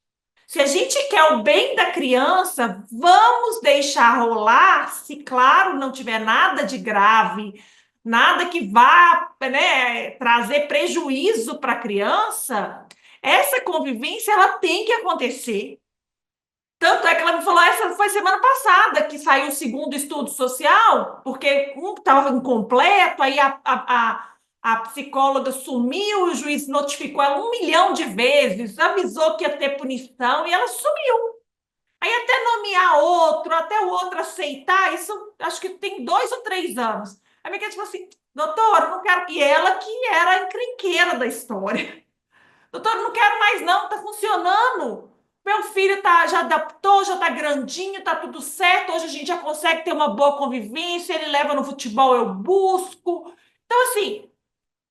Se a gente quer o bem da criança, vamos deixar rolar, se, claro, não tiver nada de grave, nada que vá, né, trazer prejuízo para a criança, essa convivência ela tem que acontecer. Tanto é que ela me falou, essa foi semana passada que saiu o segundo estudo social, porque um estava incompleto, aí a psicóloga sumiu, o juiz notificou ela 1 milhão de vezes, avisou que ia ter punição e ela sumiu. Aí até nomear outro, até o outro aceitar, isso acho que tem 2 ou 3 anos. A minha tipo assim, doutora, não quero. E ela que era a encrenqueira da história. Doutora, não quero mais não, tá funcionando. Meu filho já adaptou, já tá grandinho, tá tudo certo. Hoje a gente já consegue ter uma boa convivência. Ele leva no futebol, eu busco. Então, assim,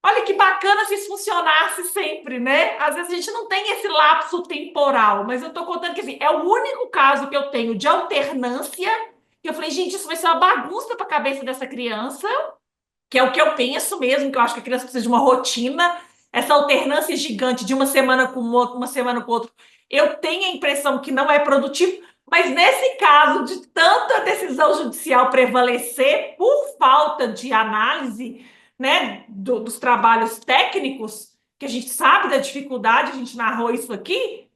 olha que bacana se isso funcionasse sempre, né? Às vezes a gente não tem esse lapso temporal, mas eu tô contando que assim, é o único caso que eu tenho de alternância. Que eu falei, gente, isso vai ser uma bagunça para a cabeça dessa criança, que é o que eu penso mesmo, que eu acho que a criança precisa de uma rotina, essa alternância gigante de uma semana com o outro, uma semana com o outro. Eu tenho a impressão que não é produtivo, mas nesse caso de tanta decisão judicial prevalecer por falta de análise, né, dos trabalhos técnicos, que a gente sabe da dificuldade, a gente narrou isso aqui,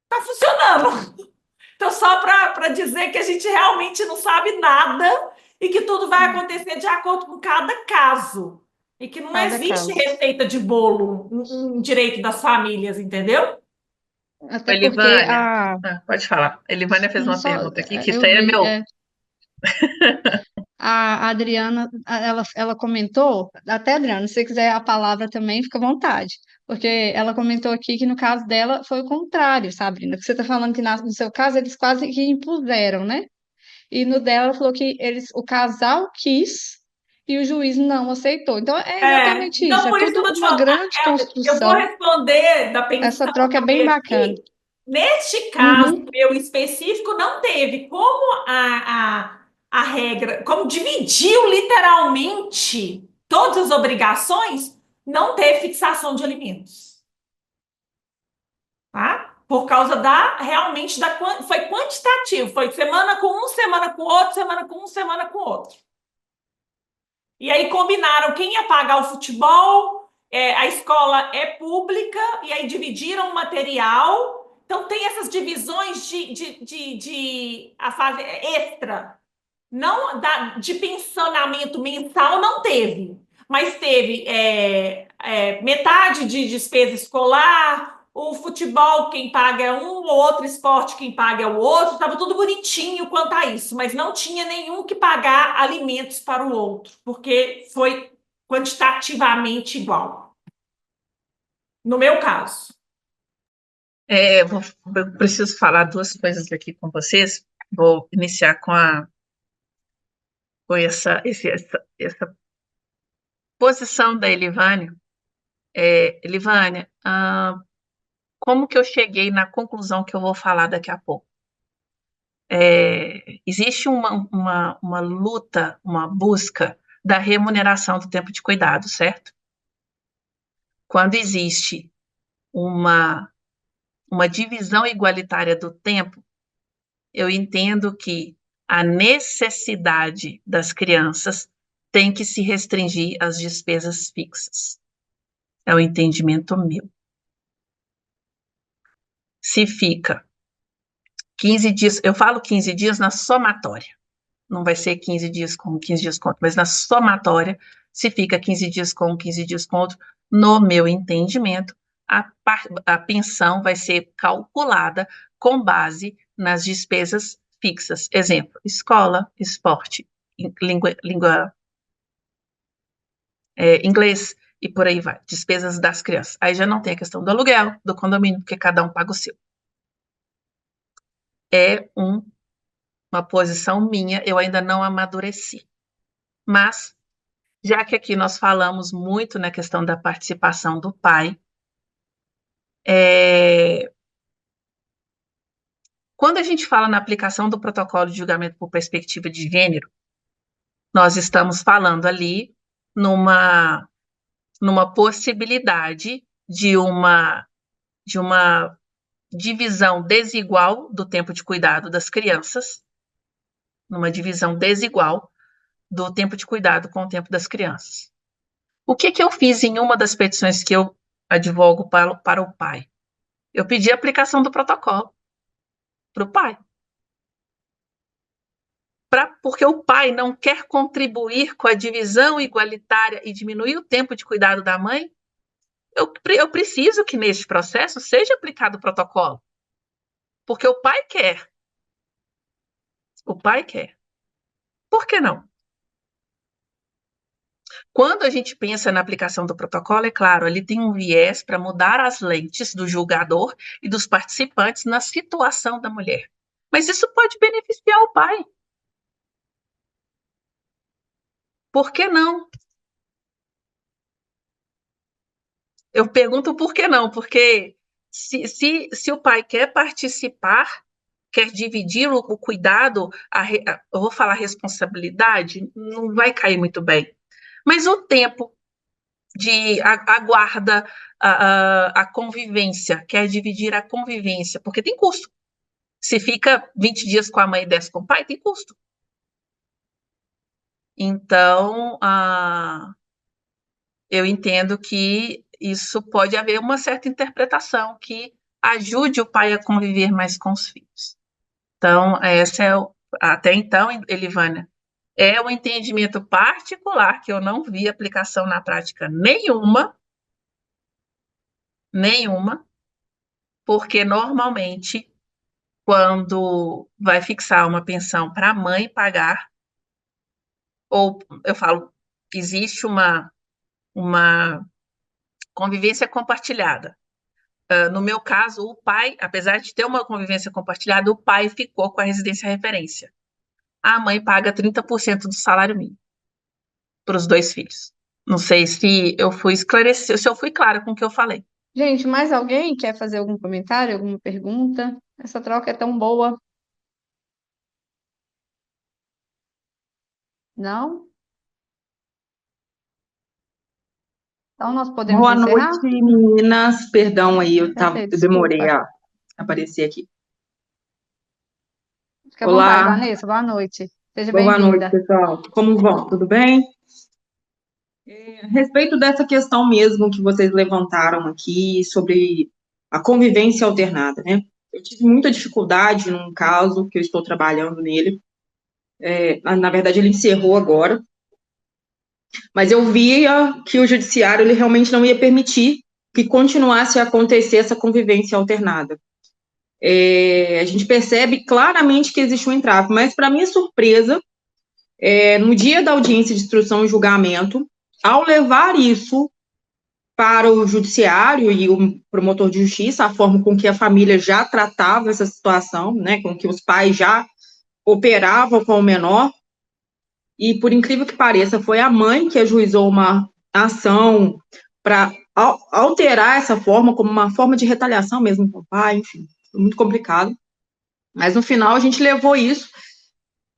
tá funcionando. Então, só para dizer que a gente realmente não sabe nada e que tudo vai acontecer de acordo com cada caso. E que não Cada existe caso. receita de bolo em direito das famílias, entendeu? Até porque Elivânia, pode falar. A Elivânia fez uma só, pergunta aqui, que isso eu aí é vi, meu. a Adriana, ela comentou, até Adriana, se você quiser a palavra também, fica à vontade, porque ela comentou aqui que no caso dela foi o contrário, Sabrina, que você está falando que no seu caso eles quase que impuseram, né? E no dela ela falou que o casal quis e o juiz não aceitou. Então é exatamente isso, Então, é por isso que tudo eu tô te uma falando, grande eu vou construção. responder da Essa pensão troca é que eu bem dei bacana. aqui. Neste caso, Uhum. meu específico, não teve. Como a regra, como dividiu literalmente todas as obrigações, não teve fixação de alimentos. Tá? Por causa realmente foi quantitativo, foi semana com um, semana com outro, semana com um, semana com outro. E aí combinaram quem ia pagar o futebol, a escola é pública, e aí dividiram o material. Então tem essas divisões de a fase extra. Não de pensionamento mensal não teve, mas teve metade de despesa escolar, o futebol quem paga é um, o outro esporte quem paga é o outro, estava tudo bonitinho quanto a isso, mas não tinha nenhum que pagar alimentos para o outro, porque foi quantitativamente igual. No meu caso. Eu preciso falar 2 coisas aqui com vocês. Vou iniciar com essa posição da Elivânia. Elivânia, como que eu cheguei na conclusão que eu vou falar daqui a pouco? Existe uma luta, uma busca da remuneração do tempo de cuidado, certo? Quando existe uma divisão igualitária do tempo, eu entendo que a necessidade das crianças tem que se restringir às despesas fixas. É o entendimento meu. Se fica 15 dias, eu falo 15 dias na somatória. Não vai ser 15 dias com 15 dias com outro, mas na somatória, se fica 15 dias com 15 dias com outro, no meu entendimento, a pensão vai ser calculada com base nas despesas fixas. Exemplo, escola, esporte, língua inglês e por aí vai. Despesas das crianças. Aí já não tem a questão do aluguel, do condomínio, porque cada um paga o seu. É um uma posição minha, eu ainda não amadureci. Mas, já que aqui nós falamos muito na questão da participação do pai, quando a gente fala na aplicação do protocolo de julgamento por perspectiva de gênero, nós estamos falando ali numa possibilidade de uma divisão desigual do tempo de cuidado das crianças, numa divisão desigual do tempo de cuidado com o tempo das crianças. O que eu fiz em uma das petições que eu advogo para o pai? Eu pedi a aplicação do protocolo para o pai. Porque o pai não quer contribuir com a divisão igualitária e diminuir o tempo de cuidado da mãe, eu preciso que neste processo seja aplicado o protocolo. Porque o pai quer. O pai quer. Por que não? Quando a gente pensa na aplicação do protocolo, é claro, ele tem um viés para mudar as lentes do julgador e dos participantes na situação da mulher. Mas isso pode beneficiar o pai. Por que não? Eu pergunto por que não, porque se o pai quer participar, quer dividir o cuidado, eu vou falar responsabilidade, não vai cair muito bem. Mas o tempo de a guarda, a convivência, quer dividir a convivência, porque tem custo. Se fica 20 dias com a mãe e 10 com o pai, tem custo. Então, eu entendo que isso pode haver uma certa interpretação que ajude o pai a conviver mais com os filhos. Então, até então, Elivânia, é um entendimento particular que eu não vi aplicação na prática nenhuma, porque normalmente, quando vai fixar uma pensão para a mãe pagar, ou eu falo, existe uma convivência compartilhada. No meu caso, o pai, apesar de ter uma convivência compartilhada, o pai ficou com a residência referência. A mãe paga 30% do salário mínimo para os 2 filhos. Não sei se eu fui esclarecer, se eu fui clara com o que eu falei. Gente, mais alguém quer fazer algum comentário, alguma pergunta? Essa troca é tão boa. Não? Então, nós podemos Boa encerrar? noite, meninas. Perdão aí, eu demorei Desculpa. a aparecer aqui. Fica à vontade, Olá, Vanessa. Boa noite. Seja boa noite, bem-vinda. pessoal. Como vão? Tudo bem? A respeito dessa questão mesmo que vocês levantaram aqui sobre a convivência alternada, né? Eu tive muita dificuldade num caso que eu estou trabalhando nele. Na verdade, ele encerrou agora. Mas eu via que o judiciário ele realmente não ia permitir que continuasse a acontecer essa convivência alternada. A gente percebe claramente que existe um entrave, mas, para minha surpresa, no dia da audiência de instrução e julgamento, ao levar isso para o judiciário e o promotor de justiça, a forma com que a família já tratava essa situação, né, com que os pais já operavam com o menor, e, por incrível que pareça, foi a mãe que ajuizou uma ação para alterar essa forma, como uma forma de retaliação mesmo com o pai, enfim, foi muito complicado. Mas, no final, a gente levou isso,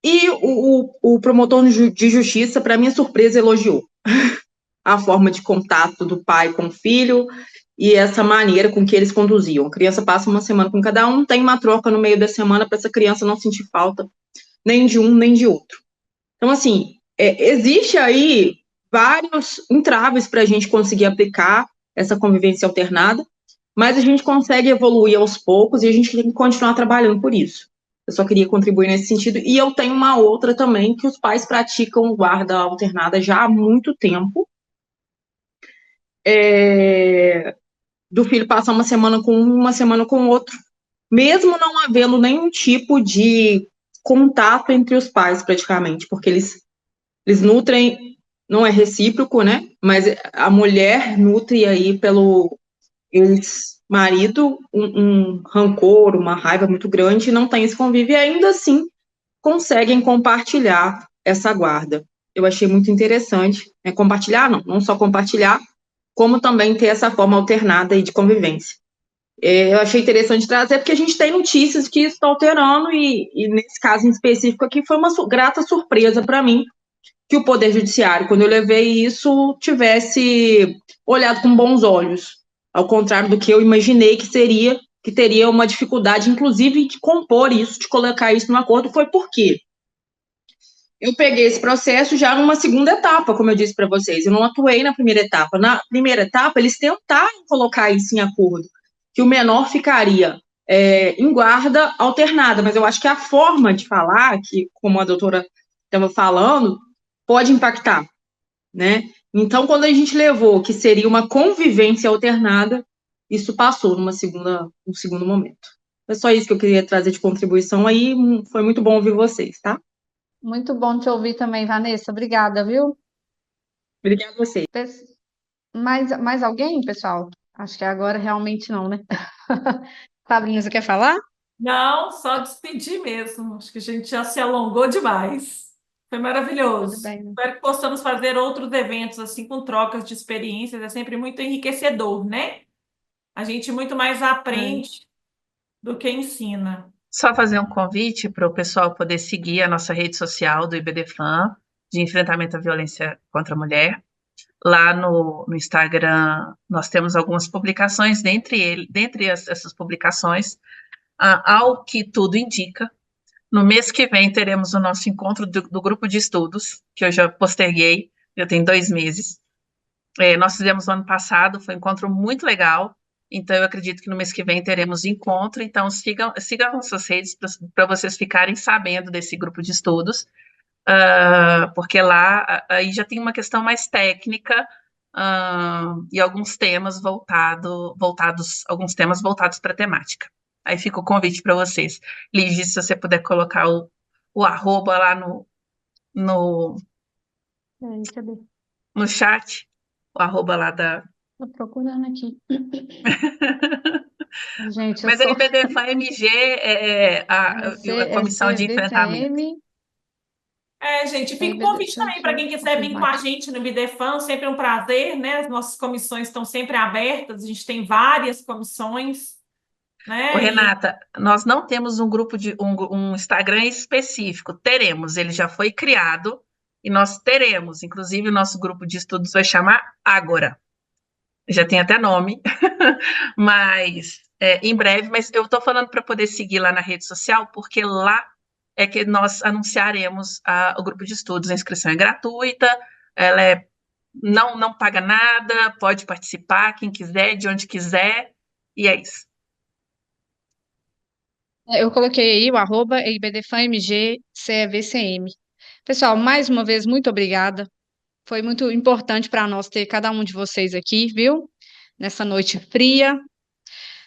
e o promotor de justiça, para minha surpresa, elogiou a forma de contato do pai com o filho e essa maneira com que eles conduziam. A criança passa uma semana com cada um, tem uma troca no meio da semana para essa criança não sentir falta nem de um nem de outro. Então, assim, existe aí vários entraves para a gente conseguir aplicar essa convivência alternada, mas a gente consegue evoluir aos poucos e a gente tem que continuar trabalhando por isso. Eu só queria contribuir nesse sentido. E eu tenho uma outra também, que os pais praticam guarda alternada já há muito tempo. Do filho passar uma semana com um, uma semana com o outro, mesmo não havendo nenhum tipo de contato entre os pais, praticamente, porque eles nutrem, não é recíproco, né? Mas a mulher nutre aí pelo ex-marido um rancor, uma raiva muito grande, e não tem esse convívio, e ainda assim conseguem compartilhar essa guarda. Eu achei muito interessante, né? Compartilhar, não só compartilhar, como também ter essa forma alternada aí de convivência. Eu achei interessante trazer, porque a gente tem notícias que isso está alterando, e nesse caso em específico aqui, foi uma grata surpresa para mim, que o Poder Judiciário, quando eu levei isso, tivesse olhado com bons olhos, ao contrário do que eu imaginei que teria uma dificuldade, inclusive, de compor isso, de colocar isso no acordo. Foi por quê? Eu peguei esse processo já numa segunda etapa, como eu disse para vocês. Eu não atuei na primeira etapa. Na primeira etapa, eles tentaram colocar isso em acordo, que o menor ficaria em guarda alternada, mas eu acho que a forma de falar, que, como a doutora estava falando, pode impactar, né? Então, quando a gente levou que seria uma convivência alternada, isso passou num segundo momento. É só isso que eu queria trazer de contribuição aí. Foi muito bom ouvir vocês, tá? Muito bom te ouvir também, Vanessa. Obrigada, viu? Obrigada a vocês. Mais alguém, pessoal? Acho que agora realmente não, né? Sabrina, você quer falar? Não, só despedir mesmo. Acho que a gente já se alongou demais. Foi Tudo maravilhoso. bem. Espero que possamos fazer outros eventos assim com trocas de experiências. É sempre muito enriquecedor, né? A gente muito mais aprende do que ensina. Só fazer um convite para o pessoal poder seguir a nossa rede social do IBDFAM, de enfrentamento à violência contra a mulher. Lá no Instagram, nós temos algumas publicações, dentre essas publicações, ao que tudo indica, no mês que vem teremos o nosso encontro do grupo de estudos, que eu já posterguei, já tem 2 meses. Nós fizemos no ano passado, foi um encontro muito legal, então eu acredito que no mês que vem teremos encontro, então sigam nossas redes para vocês ficarem sabendo desse grupo de estudos, porque lá aí já tem uma questão mais técnica, e alguns temas voltados para a temática. Aí fica o convite para vocês. Lígia, se você puder colocar o arroba lá Cadê? no chat, o arroba lá da... Tô procurando aqui. Gente, eu Mas a sou IBDFAN MG a comissão de enfrentamento. CVCM. Gente, fica o convite também para quem quiser vir com a gente no IBDFAN, sempre um prazer, né? As nossas comissões estão sempre abertas, a gente tem várias comissões, né? Ô, Renata, nós não temos um grupo um Instagram específico. Teremos, ele já foi criado e nós teremos, inclusive o nosso grupo de estudos vai chamar Ágora. Já tem até nome, mas em breve. Mas eu estou falando para poder seguir lá na rede social, porque lá é que nós anunciaremos o grupo de estudos. A inscrição é gratuita, ela não paga nada, pode participar quem quiser, de onde quiser, e é isso. Eu coloquei aí o arroba IBDFAMG-CVCM. Pessoal, mais uma vez, muito obrigada. Foi muito importante para nós ter cada um de vocês aqui, viu? Nessa noite fria.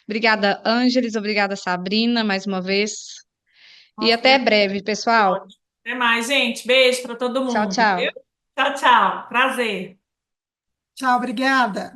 Obrigada, Ângeles. Obrigada, Sabrina, mais uma vez. E Nossa, até breve, pessoal. Até mais, gente. Beijo para todo mundo. Tchau, tchau. Viu? Tchau, tchau. Prazer. Tchau, obrigada.